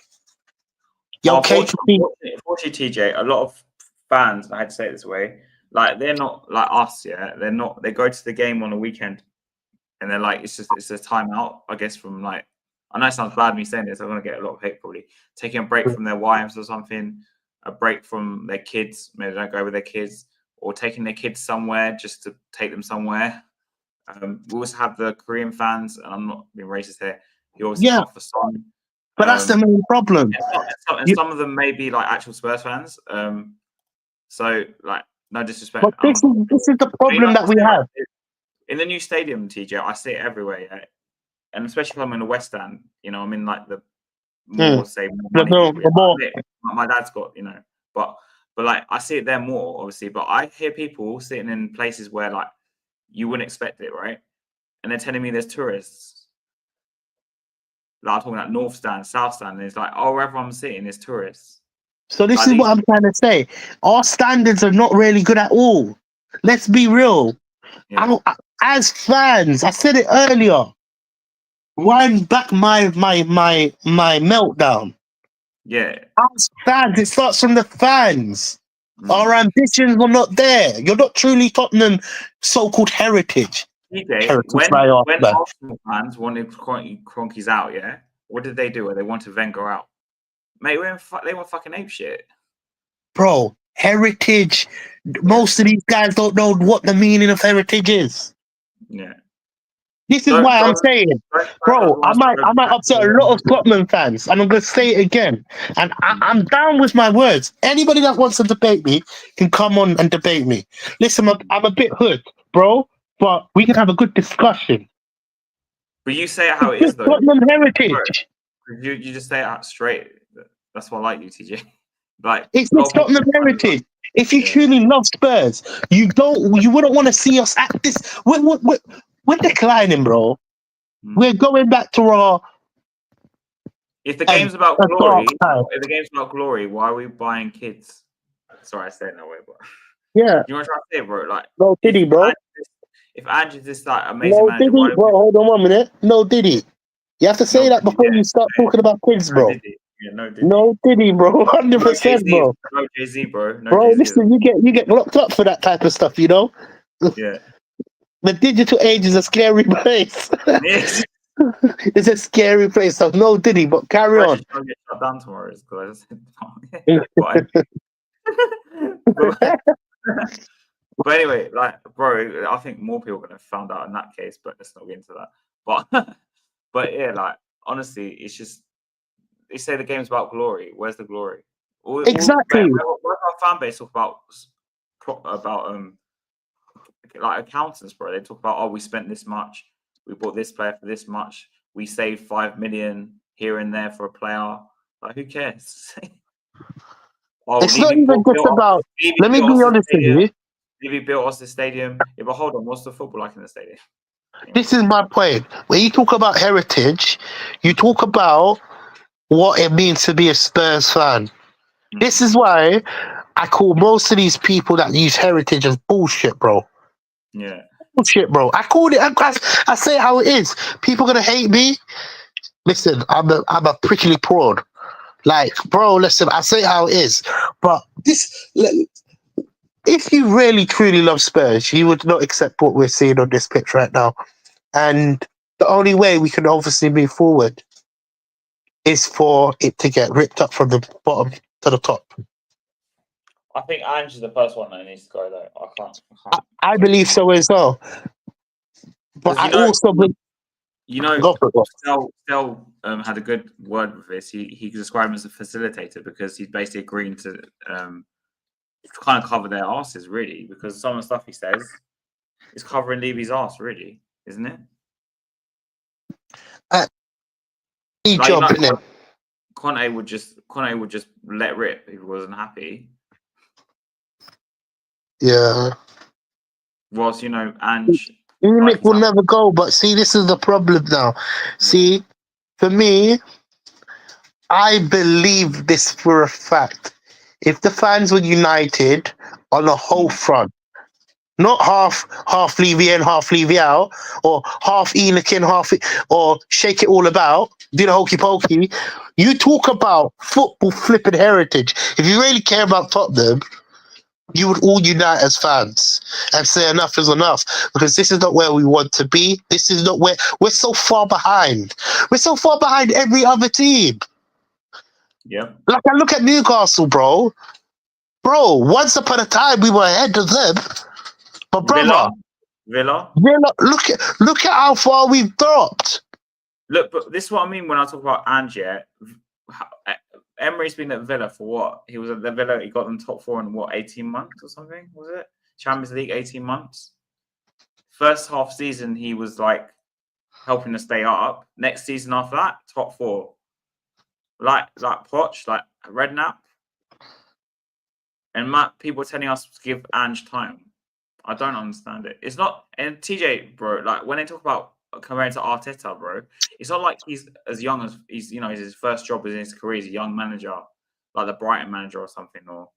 You're okay to be. Unfortunately, TJ, a lot of fans, I had to say it this way, like they're not like us, yeah. They're not. They go to the game on a weekend, and they're like, it's a timeout, I guess, from like. I know it sounds bad me saying this. I'm gonna get a lot of hate probably. Taking a break from their wives or something, a break from their kids. Maybe they don't go with their kids, or taking their kids somewhere just to take them somewhere. We also have the Korean fans, and I'm not being racist here. You always come for Son. But that's the main problem. some of them may be like actual Spurs fans. So like, no disrespect. But this is the problem that we have. In the new stadium, TJ. I see it everywhere, yeah? And especially if I'm in the West End. You know, I'm in like the more money people. My dad's got, you know, but like I see it there more, obviously. But I hear people sitting in places where like you wouldn't expect it, right? And they're telling me there's tourists. Like I'm talking about North Stand, South Stand, and it's like, oh, wherever I'm sitting is tourists. So this is what I'm trying to say. Our standards are not really good at all. Let's be real. Yeah. As fans, I said it earlier. Wind back my meltdown. Yeah. As fans, it starts from the fans. Our ambitions were not there. You're not truly Tottenham so-called heritage. TJ, when Arsenal fans wanted Kroenkes out, yeah, what did they do? They wanted Wenger out. Mate, they were fucking ape shit. Bro, heritage. Most of these guys don't know what the meaning of heritage is. Yeah. This is why I'm saying, bro, I might upset a lot of Tottenham fans, and I'm going to say it again. And I'm down with my words. Anybody that wants to debate me can come on and debate me. Listen, I'm a bit hood, bro, but we can have a good discussion. But you say it how it is, though. Tottenham heritage. You just say it out straight. That's why I like you, TJ. Like, it's not Tottenham heritage. If you truly love Spurs, you wouldn't want to see us at this. We're declining, bro. We're going back to our. If the game's about glory, why are we buying kids? Sorry, I said it that way, but yeah, you want to try to say it, bro? Like, no Diddy, bro. If Andrew's this like amazing manager, Diddy, bro. Hold on 1 minute. No Diddy. You have to say that before you start talking about kids, bro. Yeah, no Diddy, bro. 100%, bro. No Jay-Z, bro. No bro, Jay-Z, listen, you get locked up for that type of stuff, you know. Yeah. The digital age is a scary place. It's a scary place. So no Diddy, but carry on. I'll get shut down tomorrow, because but anyway, like, bro, I think more people are gonna find out in that case, but let's not get into that. But yeah, like, honestly, it's just they say the game's about glory. Where's the glory? Exactly. Where's our fan base talk about like accountants, bro? They talk about, oh, we spent this much, we bought this player for this much, we saved 5 million here and there for a player. Like, who cares? It's not even just about. Let me be honest with you. Levy built us the stadium. Yeah, but hold on, what's the football like in the stadium? This is my point. When you talk about heritage, you talk about what it means to be a Spurs fan. This is why I call most of these people that use heritage as bullshit, bro. Yeah. Bullshit, bro. I called it. I say how it is. People gonna hate me. Listen, I'm a prickly prawn. Like, bro, listen, I say how it is. But if you really truly love Spurs, you would not accept what we're seeing on this pitch right now. And the only way we can obviously move forward is for it to get ripped up from the bottom to the top. I think Ange is the first one that needs to go, though. I believe so as well. But I also believe. Stel had a good word with this. He described him as a facilitator because he's basically agreeing to kind of cover their asses, really, because some of the stuff he says is covering Levy's ass, really, isn't it? Conte would just let rip if he wasn't happy. Yeah. Whilst, Ange. It will never go, but see, this is the problem now. See, for me, I believe this for a fact. If the fans were united on a whole front, not half Levy in, half Levy out, or half Enoch in, or shake it all about, do the hokey pokey. You talk about football flipping heritage. If you really care about Tottenham, you would all unite as fans and say enough is enough, because this is not where we want to be. This is not where we're so far behind. We're so far behind every other team. Yeah. Like, I look at Newcastle, bro. Bro, once upon a time we were ahead of them. But brother, Villa. Look at how far we've dropped. Look, but this is what I mean when I talk about Ange. Emery's been at Villa for what? He was at the Villa. He got them top 4 in what, 18 months or something? Was it Champions League 18 months? First half season, he was like helping us stay up. Next season after that, top 4. Like Poch, like Redknapp, and Matt. People telling us to give Ange time. I don't understand it. It's not, and TJ, bro. Like when they talk about comparing to Arteta, bro, it's not like he's as young as he's. You know, his first job is in his career. He's a young manager, like the Brighton manager or something. Or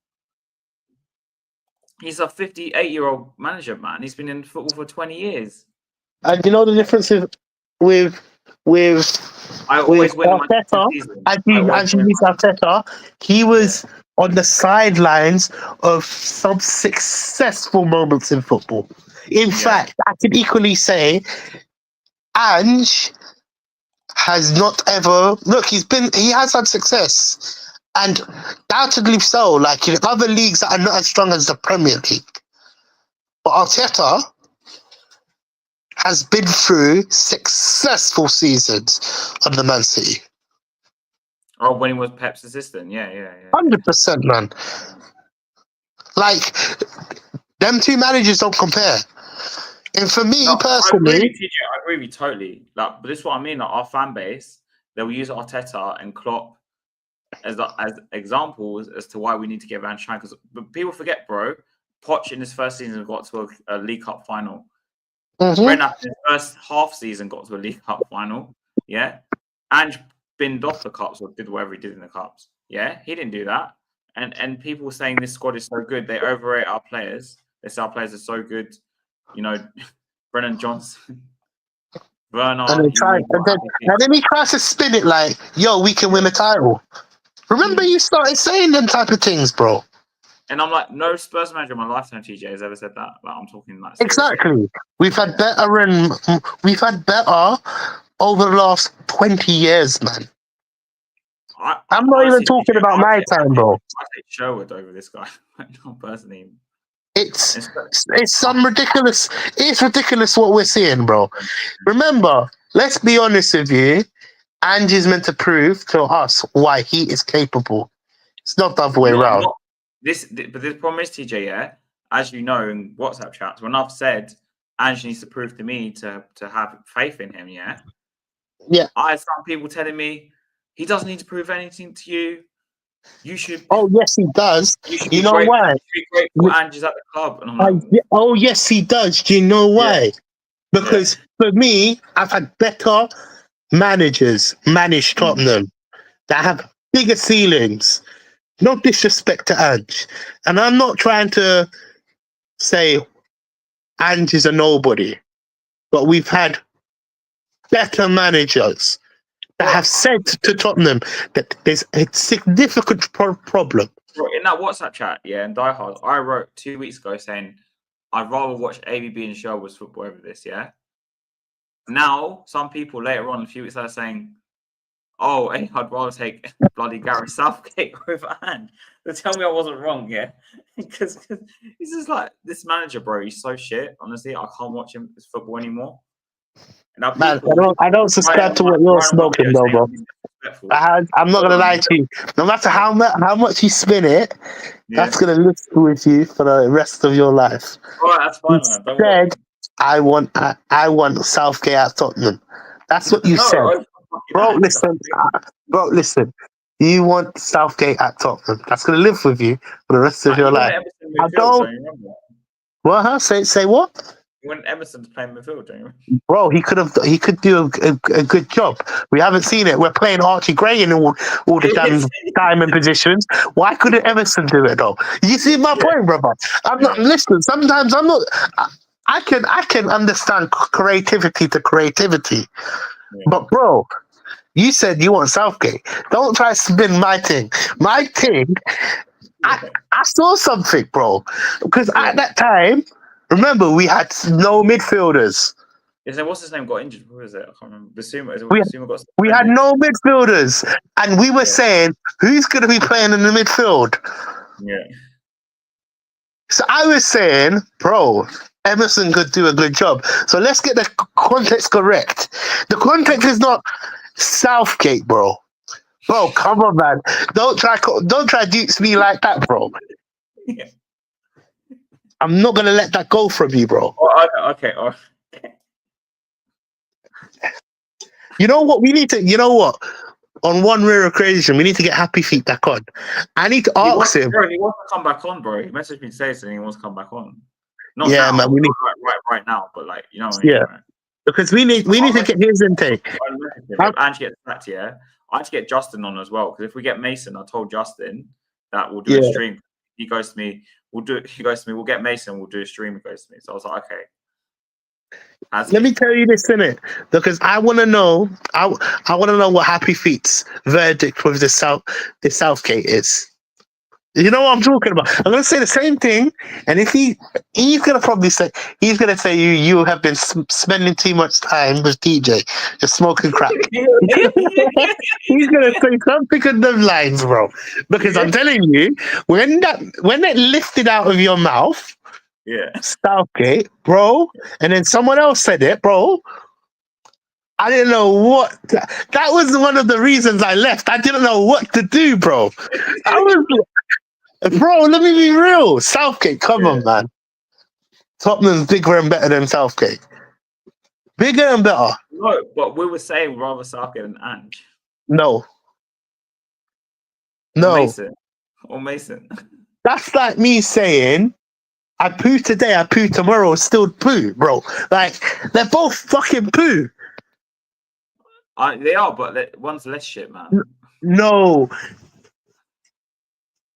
he's a 58-year-old manager, man. He's been in football for 20 years. And you know the difference with I always win my Arteta, season. as you use Arteta, he was on the sidelines of some successful moments in football. In fact, I can equally say Ange has not ever he has had success, and doubtedly so, like in other leagues that are not as strong as the Premier League. But Arteta has been through successful seasons under Man City. Oh, when he was Pep's assistant, yeah. 100%, man. Like, them two managers don't compare. And for me, personally... I agree with you totally. Like, but this is what I mean. Like, our fan base, they will use Arteta and Klopp as examples as to why we need to get Van Schaik. But people forget, bro, Poch in his first season got to a League Cup final. Redknapp in his first half season got to a League Cup final. Yeah. Ange binned off the cups or did whatever he did in the cups. Yeah. He didn't do that. And people saying this squad is so good, they overrate our players. They say our players are so good. You know, Brennan Johnson, Werner. And then he tries to spin it like, yo, we can win a title. Remember you started saying them type of things, bro. And I'm like, no Spurs manager in my lifetime, TJ, has ever said that. Like, I'm talking like exactly. We've had better over the last 20 years, man. I'm not even talking about my time, bro. I take Sherwood over this guy. Not personally. It's some ridiculous. It's ridiculous what we're seeing, bro. Remember, let's be honest with you. Ange is meant to prove to us why he is capable. It's not the other way around. But the problem is, TJ, yeah, as you know in WhatsApp chats, when I've said Ange needs to prove to me to have faith in him, yeah. I had some people telling me he doesn't need to prove anything to you. You should. Oh yes, he does. You know why? You should be grateful Ange is at the club, and I'm like, oh yes, he does. Do you know why? Because for me, I've had better managers manage Tottenham that have bigger ceilings. No disrespect to Ange. And I'm not trying to say Ange is a nobody, but we've had better managers that have said to Tottenham that there's a significant problem. In that WhatsApp chat, in Die Hard, I wrote 2 weeks ago saying I'd rather watch ABB and Sherwood's football over this, yeah? Now, some people later on, a few weeks later, saying, oh, I'd rather take bloody Gareth Southgate over Ange. So tell me I wasn't wrong, yeah? Because it's just like, this manager, bro, he's so shit. Honestly, I can't watch him his football anymore. Now, man, I don't subscribe to what you're smoking, though, bro. I'm not going to lie to you. No matter how much you spin it, that's going to live with you for the rest of your life. All right, that's fine, man. Instead, I want Southgate at Tottenham. That's what you said. Bro, listen. You want Southgate at Tottenham. That's going to live with you for the rest of your life. I don't. What? Huh? Say what? You want Emerson to play in midfield, don't you? Bro, he could do a good job. We haven't seen it. We're playing Archie Gray in all the damn diamond positions. Why couldn't Emerson do it though? You see my point, brother? I'm not listening. Sometimes I'm not. I can understand creativity to creativity, but bro, you said you want Southgate. Don't try to spin my thing. My thing. I saw something, bro, because at that time. Remember, we had no midfielders. Yeah, what's his name got injured? Who is it? I can't remember. We had no midfielders, and we were saying, who's going to be playing in the midfield? Yeah. So I was saying, bro, Emerson could do a good job. So let's get the context correct. The context is not Southgate, bro. Bro, come on, man. Don't try dukes me like that, bro. Yeah. I'm not gonna let that go from you, bro. Okay. You know what? We need to. You know what? On one rare occasion, we need to get Happy Feet back on. I need to ask him. Bro, he wants to come back on, bro. He messaged me today saying he wants to come back on. Not Yeah, now, man. We need. right now, but like you know what I mean, Yeah, right? because we need to get his intake. If Ange gets sacked, yeah, I need to get Justin on as well. Because if we get Mason, I told Justin that we'll do a Yeah. stream. He goes to me, we'll get Mason, we'll do a stream. He goes to me. So I was like, okay. Let me tell you this, innit? Because I want to know. I want to know what Happy Feet's verdict with the Southgate is. You know what I'm talking about? I'm gonna say the same thing, and if he's gonna probably say you have been spending too much time with DJ, just smoking crack. He's gonna say something in those lines, bro. Because I'm telling you, when that lifted out of your mouth, Yeah. Southgate, bro, and then someone else said it, bro. I didn't know what. That was one of the reasons I left. I didn't know what to do, bro. I was. Bro, let me be real. Southgate, come on, man. Tottenham's bigger and better than Southgate. Bigger and better. No, but we were saying rather Southgate than Ange. No. Or Mason. That's like me saying, I poo today, I poo tomorrow, still poo, bro. Like, they're both fucking poo. They are, but one's less shit, man. No.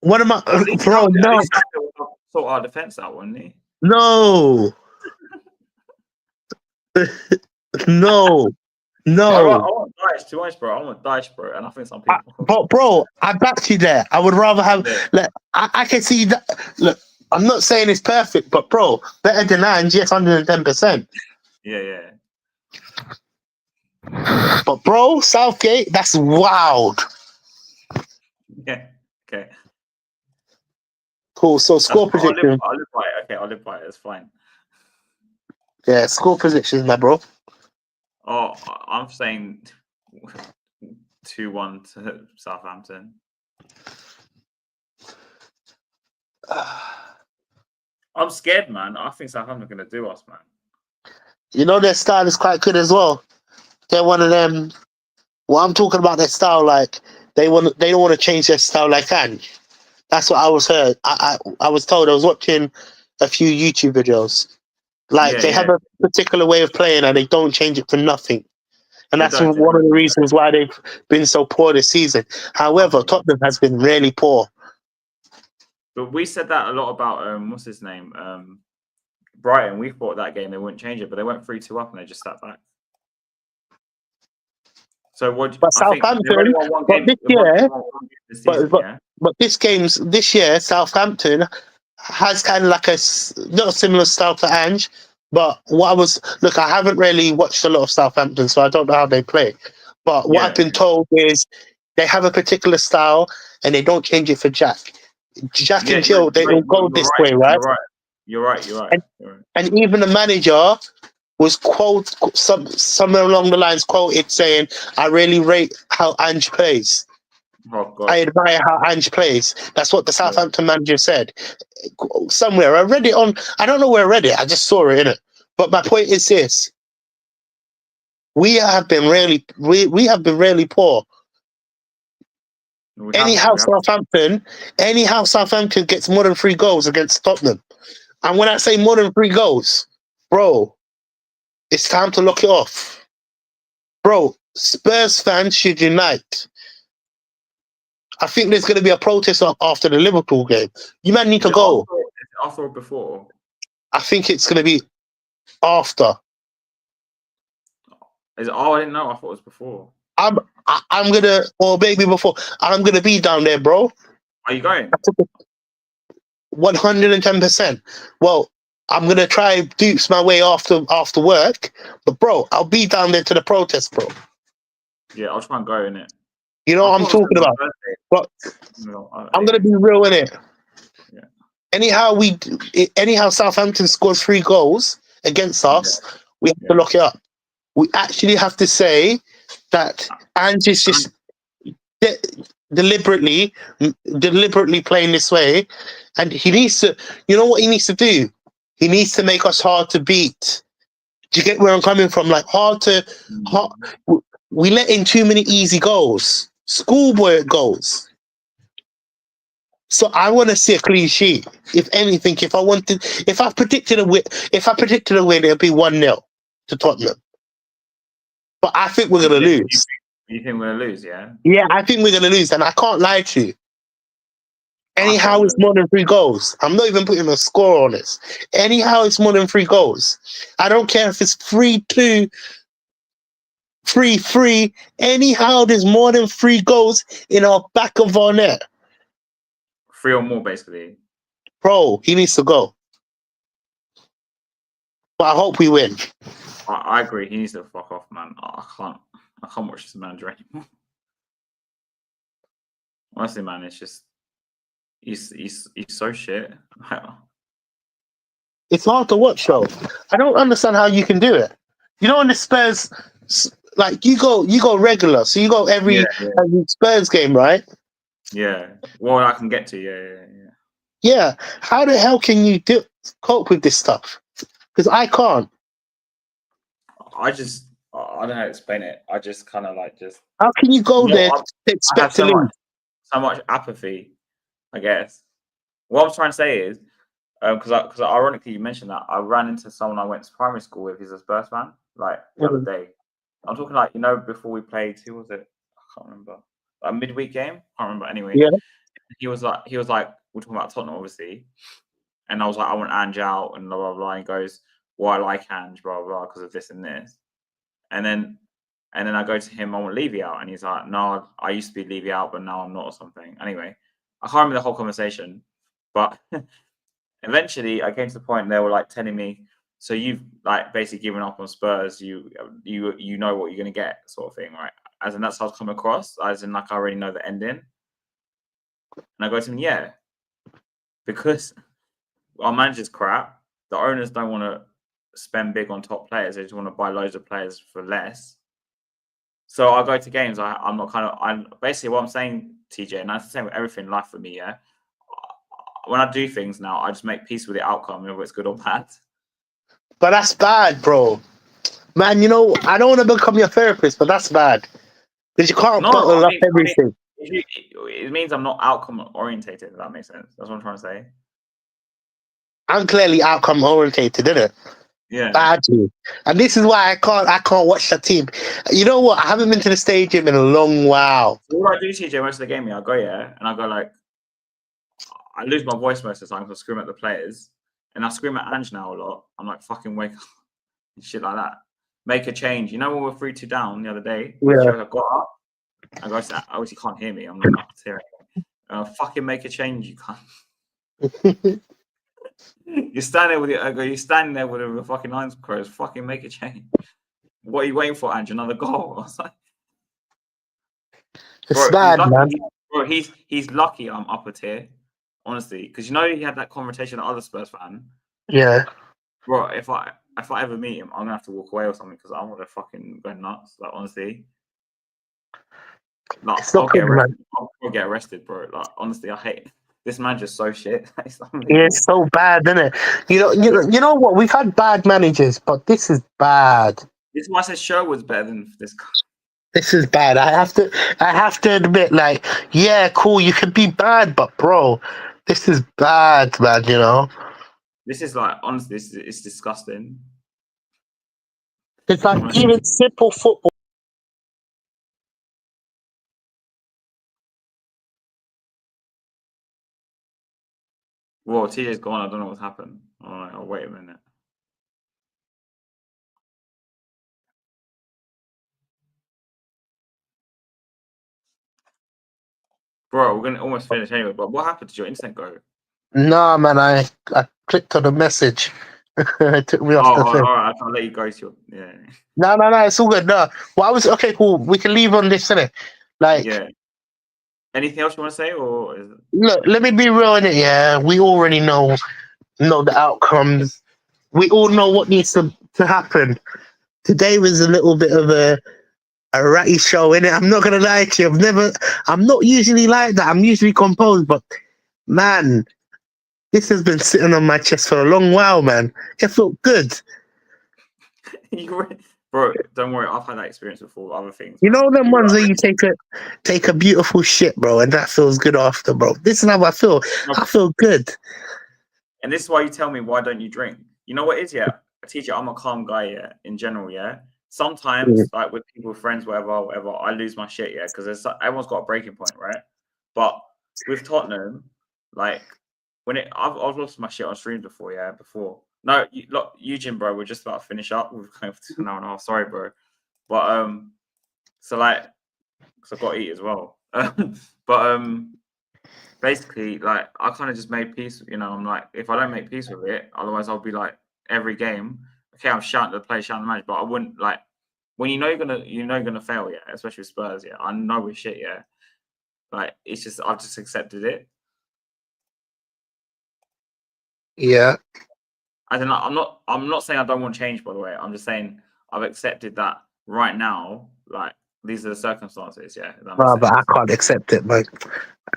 What am I, bro? No. Sort our defense out, wouldn't he? No. No. I want Dyche, to be honest, bro. I want Dyche, bro. And I think some people. But bro, I backed you there. I would rather have. Like, I can see that. Look, I'm not saying it's perfect, but bro, better than Ange, yes, 110%. Yeah. But bro, Southgate, that's wild. Yeah. Okay. Cool. So score prediction. I'll live by it. Okay, I'll live by it. It's fine. Yeah, score predictions, my bro. Oh, I'm saying 2-1 to Southampton. I'm scared, man. I think Southampton are going to do us, man. You know their style is quite good as well. They're one of them. Well, I'm talking about their style. Like they don't want to change their style like Ange. That's what I was heard. I was told. I was watching a few YouTube videos. Like they have a particular way of playing, and they don't change it for nothing. And that's one of the reasons why they've been so poor this season. However, Tottenham has been really poor. But we said that a lot about what's his name, Brighton. We thought that game they wouldn't change it, but they went 3-2 up and they just sat back. So what? But Southampton, but this year, Southampton has kind of like not a similar style to Ange. But I haven't really watched a lot of Southampton, so I don't know how they play. But what I've been told is they have a particular style and they don't change it for Jack. Jack and Jill, they will go this way, right? You're right. And even the manager was somewhere along the lines quoted saying, "I really rate how Ange plays. I admire how Ange plays." That's what the Southampton manager said. Somewhere I read it on. I don't know where I read it. I just saw it in it. But my point is this: we have been really poor. Anyhow, Southampton gets more than 3 goals against Tottenham. And when I say more than 3 goals, bro, it's time to lock it off. Bro, Spurs fans should unite. I think there's going to be a protest after the Liverpool game. You man need to go. After or before? I think it's going to be after. I didn't know. I thought it was before. I'm gonna, or maybe before. I'm gonna be down there, bro. Are you going? 110%. Well, I'm gonna try dupes my way after work, but bro, I'll be down there to the protest, bro. Yeah, I'll try and go in it. You know what I'm talking about. But I'm gonna be real in it. Yeah. Anyhow, Southampton scores 3 goals against us. Yeah. We have to lock it up. We actually have to say that Ange is just deliberately playing this way, and he needs to. You know what he needs to do? He needs to make us hard to beat. Do you get where I'm coming from? Like hard. We let in too many easy goals, schoolboy goals. So I want to see a clean sheet. If anything, if I predicted a win, it'll be 1-0 to Tottenham. But I think we're gonna lose. You think we're gonna lose? Yeah. Yeah, I think we're gonna lose, and I can't lie to you. Anyhow, it's more than 3 goals. I'm not even putting a score on this. Anyhow, it's more than 3 goals. I don't care if it's 3-2, 3-3. Anyhow, there's more than 3 goals in our back of our net. 3 or more, basically. Bro, he needs to go. But I hope we win. I agree. He needs to fuck off, man. I can't watch this manager anymore. Honestly, man, it's just he's so shit. It's hard to watch, though. I don't understand how you can do it. You know, in the Spurs, like you go regular, so you go every Spurs game, right? Yeah. Well, I can get to. Yeah. Yeah. How the hell can you cope with this stuff? Because I can't. I don't know how to explain it. I just kind of like just. How can you go there to expect to lose? So much apathy, I guess. What I'm trying to say is, because ironically you mentioned that I ran into someone I went to primary school with. He's a Spurs fan. Like the other day, I'm talking like before we played. Who was it? I can't remember. A midweek game. I can't remember. Anyway, yeah. He was like, we're talking about Tottenham, obviously, and I was like, I want Ange out, and blah blah blah. And he goes, well, I like Ange, blah blah blah, because of this and this, and then I go to him, I want Levy out, and he's like, no, I used to be Levy out, but now I'm not, or something. Anyway, I can't remember the whole conversation, but eventually I came to the point they were like telling me, so you've like basically given up on Spurs, you know what you're gonna get, sort of thing, right? As in that's how it's come across, as in like I already know the ending. And I go to him, yeah, because our manager's crap. The owners don't want to spend big on top players. They just want to buy loads of players for less. So I go to games. I'm basically what I'm saying, TJ, and that's the same with everything in life for me. Yeah, when I do things now, I just make peace with the outcome, whether it's good or bad. But that's bad, bro. Man, I don't want to become your therapist, but that's bad because you can't bottle up everything. It means I'm not outcome orientated. If that makes sense. That's what I'm trying to say. I'm clearly outcome orientated, isn't it? Yeah. Badly. And this is why I can't watch the team. You know what? I haven't been to the stadium in a long while. So what I do, TJ, most of the game, I go, and I go like, I lose my voice most of the time because I scream at the players, and I scream at Ange now a lot. I'm like, fucking wake up and shit like that. Make a change. You know when we're 3-2 down the other day? Yeah. I got up. I go, obviously can't hear me. I'm not up to hear it. Fucking make a change, you can't. You're standing there with the fucking lines crossed. Fucking make a change. What are you waiting for, Ange? Another goal? I was like, it's bad, man. He's lucky I'm upper tier, honestly, because he had that conversation with other Spurs fan. Yeah. Bro, if I ever meet him, I'm gonna have to walk away or something because I'm gonna fucking go nuts. Like honestly, like I'll get arrested, bro. Like honestly, I hate it. This manager's so shit. It's so bad, isn't it? You know what? We've had bad managers, but this is bad. This is why I said Sherwood's better than this guy. This is bad. I have to admit, like, yeah, cool, you can be bad, but bro, this is bad, man. This is like honestly, it's disgusting. It's like even simple football. Whoa, TJ's gone. I don't know what's happened. All right, I'll wait a minute. Bro, we're gonna almost finish anyway. But what happened? Did your internet go? Nah, man, I clicked on the message. It took me off the thing. All right, I'll let you go to your No, it's all good. No, well, okay, cool. We can leave on this, innit? Like, yeah. Anything else you want to say, or is it... Look, let me be real in it. Yeah, we already know the outcomes. We all know what needs to happen. Today was a little bit of a ratty show, innit? I'm not gonna lie to you. I'm not usually like that. I'm usually composed, but man, this has been sitting on my chest for a long while, man. It felt good. Bro, don't worry. I've had that experience before with other things. You Man. know them ones where you take a beautiful shit, bro, and that feels good after, bro. This is how I feel. I feel good. And this is why you tell me, why don't you drink? You know what it is, yeah? I teach you, I'm a calm guy, yeah, in general, yeah. Sometimes, like with people, friends, whatever, I lose my shit, yeah, because everyone's got a breaking point, right? But with Tottenham, like I've lost my shit on streams before, yeah, before. No, look, Eugene, bro, we're just about to finish up. We've kind of 2 hours and a half. Sorry, bro, but so like, because I've got to eat as well. But basically, like, I kind of just made peace. You know, I'm like, if I don't make peace with it, otherwise I'll be like every game. Okay, I'm shouting to the play, shouting the match, but I wouldn't like when you know you're gonna fail, yeah. Especially with Spurs, yeah. I know we're shit, yeah. Like it's just I've just accepted it. Yeah. I don't know. I'm not saying I don't want change, by the way. I'm just saying I've accepted that right now. Like these are the circumstances, yeah. But I can't accept it, man.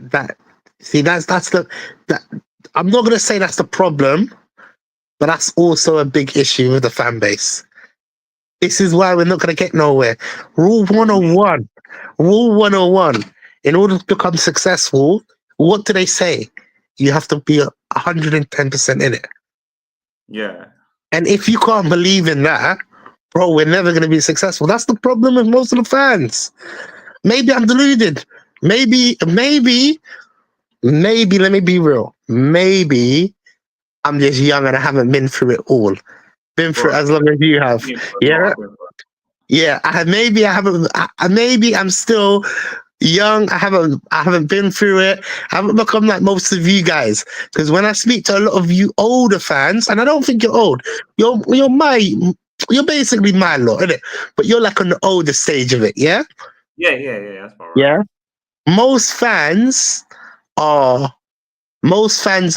That's that. I'm not gonna say that's the problem, but that's also a big issue with the fan base. This is why we're not gonna get nowhere. Rule 101. Rule 101. In order to become successful, what do they say? You have to be 110% in it. Yeah. And if you can't believe in that, bro, we're never gonna be successful. That's the problem with most of the fans. Maybe I'm deluded. Maybe, let me be real. Maybe I'm just young and I haven't been through it all. Been through it as long as you have. Yeah. Yeah. Maybe I haven't. Maybe I'm still young. I haven't been through it. I haven't become like most of you guys. Because when I speak to a lot of you older fans, and I don't think you're old, you're basically my lot, isn't it? But you're like on the older stage of it, yeah? Yeah. That's about right. Yeah. Most fans are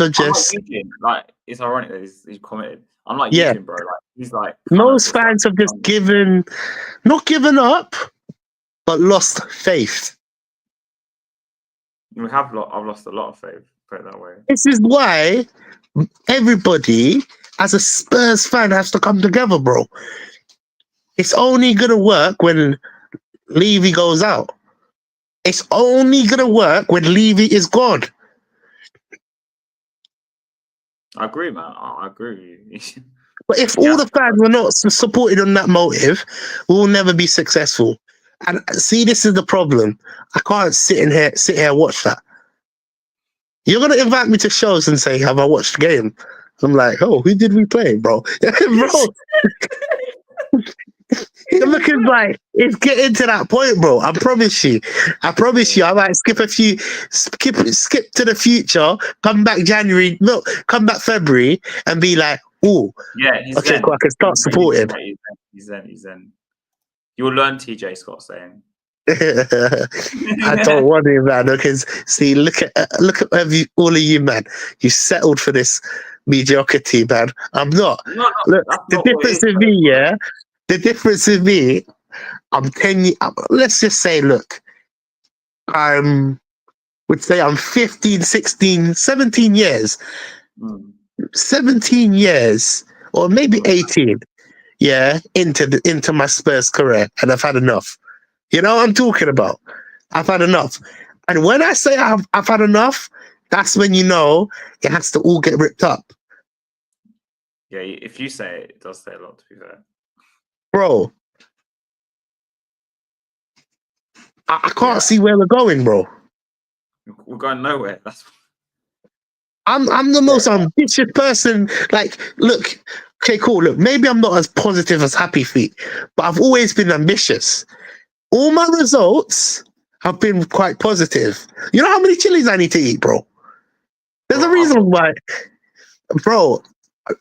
just like it's ironic that he's commented. I'm like yeah. bro. Like he's like Most fans have just not given up, but lost faith. I've lost a lot of faith. Put it that way. This is why everybody, as a Spurs fan, has to come together, bro. It's only gonna work when Levy goes out. It's only gonna work when Levy is gone. I agree, man. I agree with you. But if all the fans were not supported on that motive, we'll never be successful. And see, this is the problem. I can't sit here and watch that. You're gonna invite me to shows and say, "Have I watched the game?" I'm like, "Oh, who did we play, bro?" Bro, looking like it's getting to that point, bro. I promise you. I might skip to the future, come back January, no, come back February, and be like, "Oh, yeah, he's okay, cool, I can start supporting." He's zen. You'll learn, TJ Scott saying. I don't want him, man. Because see, look at all of you, man. You settled for this mediocrity, man. I'm not. Look, the difference with me, yeah. The difference with me, I'm 10 years. Let's just say, look, would say I'm 15, 16, 17 years. 17 years, or maybe 18. Yeah, into my Spurs career, and I've had enough. You know what I'm talking about? I've had enough. And when I say I've had enough, that's when you know it has to all get ripped up. Yeah, if you say it, it does say a lot, to be fair. Bro, I can't see where we're going, bro. We're going nowhere. I'm the most ambitious person. Like, look, okay, cool. Look, maybe I'm not as positive as Happy Feet, but I've always been ambitious. All my results have been quite positive. You know how many chilies I need to eat, bro? There's a reason why, bro.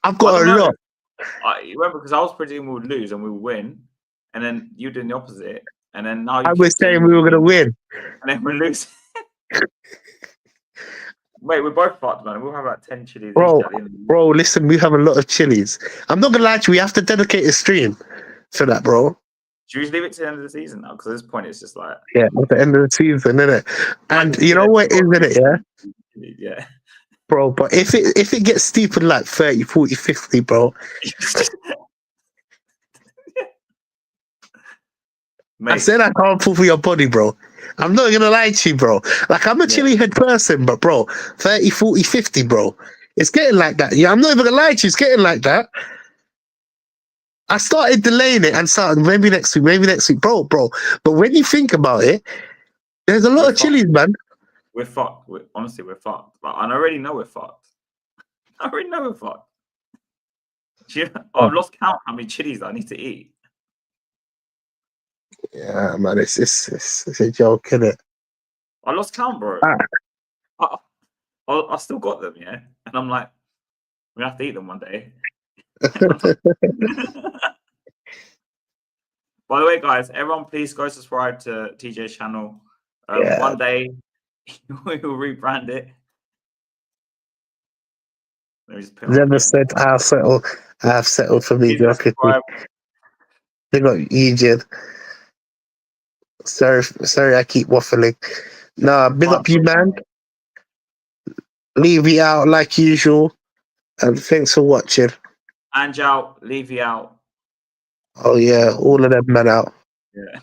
I've got a lot. You remember, because I was predicting we would lose and we would win, and then you doing the opposite, and then now I was saying we were going to win, and then we lose. Wait, we're both fucked, man. We'll have like 10 chilies. Bro, listen, we have a lot of chilies. I'm not going to lie to you. We have to dedicate a stream for that, bro. Should we just leave it to the end of the season now? Because at this point, it's just like Yeah, at the end of the season, innit? And imagine you know seeing what is in it, yeah, yeah. bro? But if it gets stupid like 30, 40, 50, bro, I Mate, said I can't pull for your body, bro. I'm not gonna lie to you, bro. Like, I'm a chilly head person, but bro, 30, 40, 50, bro. It's getting like that. Yeah, I'm not even gonna lie to you, it's getting like that. I started delaying it and started maybe next week, bro. But when you think about it, there's a lot We're of chilies, man. we're fucked. Honestly, we're fucked. Like, I already know we're fucked. I already know we're fucked. I've lost count how many chilies I need to eat. Yeah, man, it's a joke, innit? I lost count, bro. I still got them, yeah. And I'm like, we have to eat them one day. By the way, guys, everyone, please go subscribe to TJ's channel. Yeah. One day we will rebrand it. Let me just put it on Never again. said I've settled for Please go mediocrity. subscribe. Big up Egypt. Sorry, I keep waffling. Nah, big up you, man. Leave you out like usual. And thanks for watching. Ange out, Levy out. Oh yeah, all of them men out. Yeah.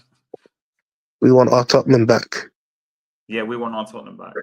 We want our top men back. Yeah, we want our Tottenham back.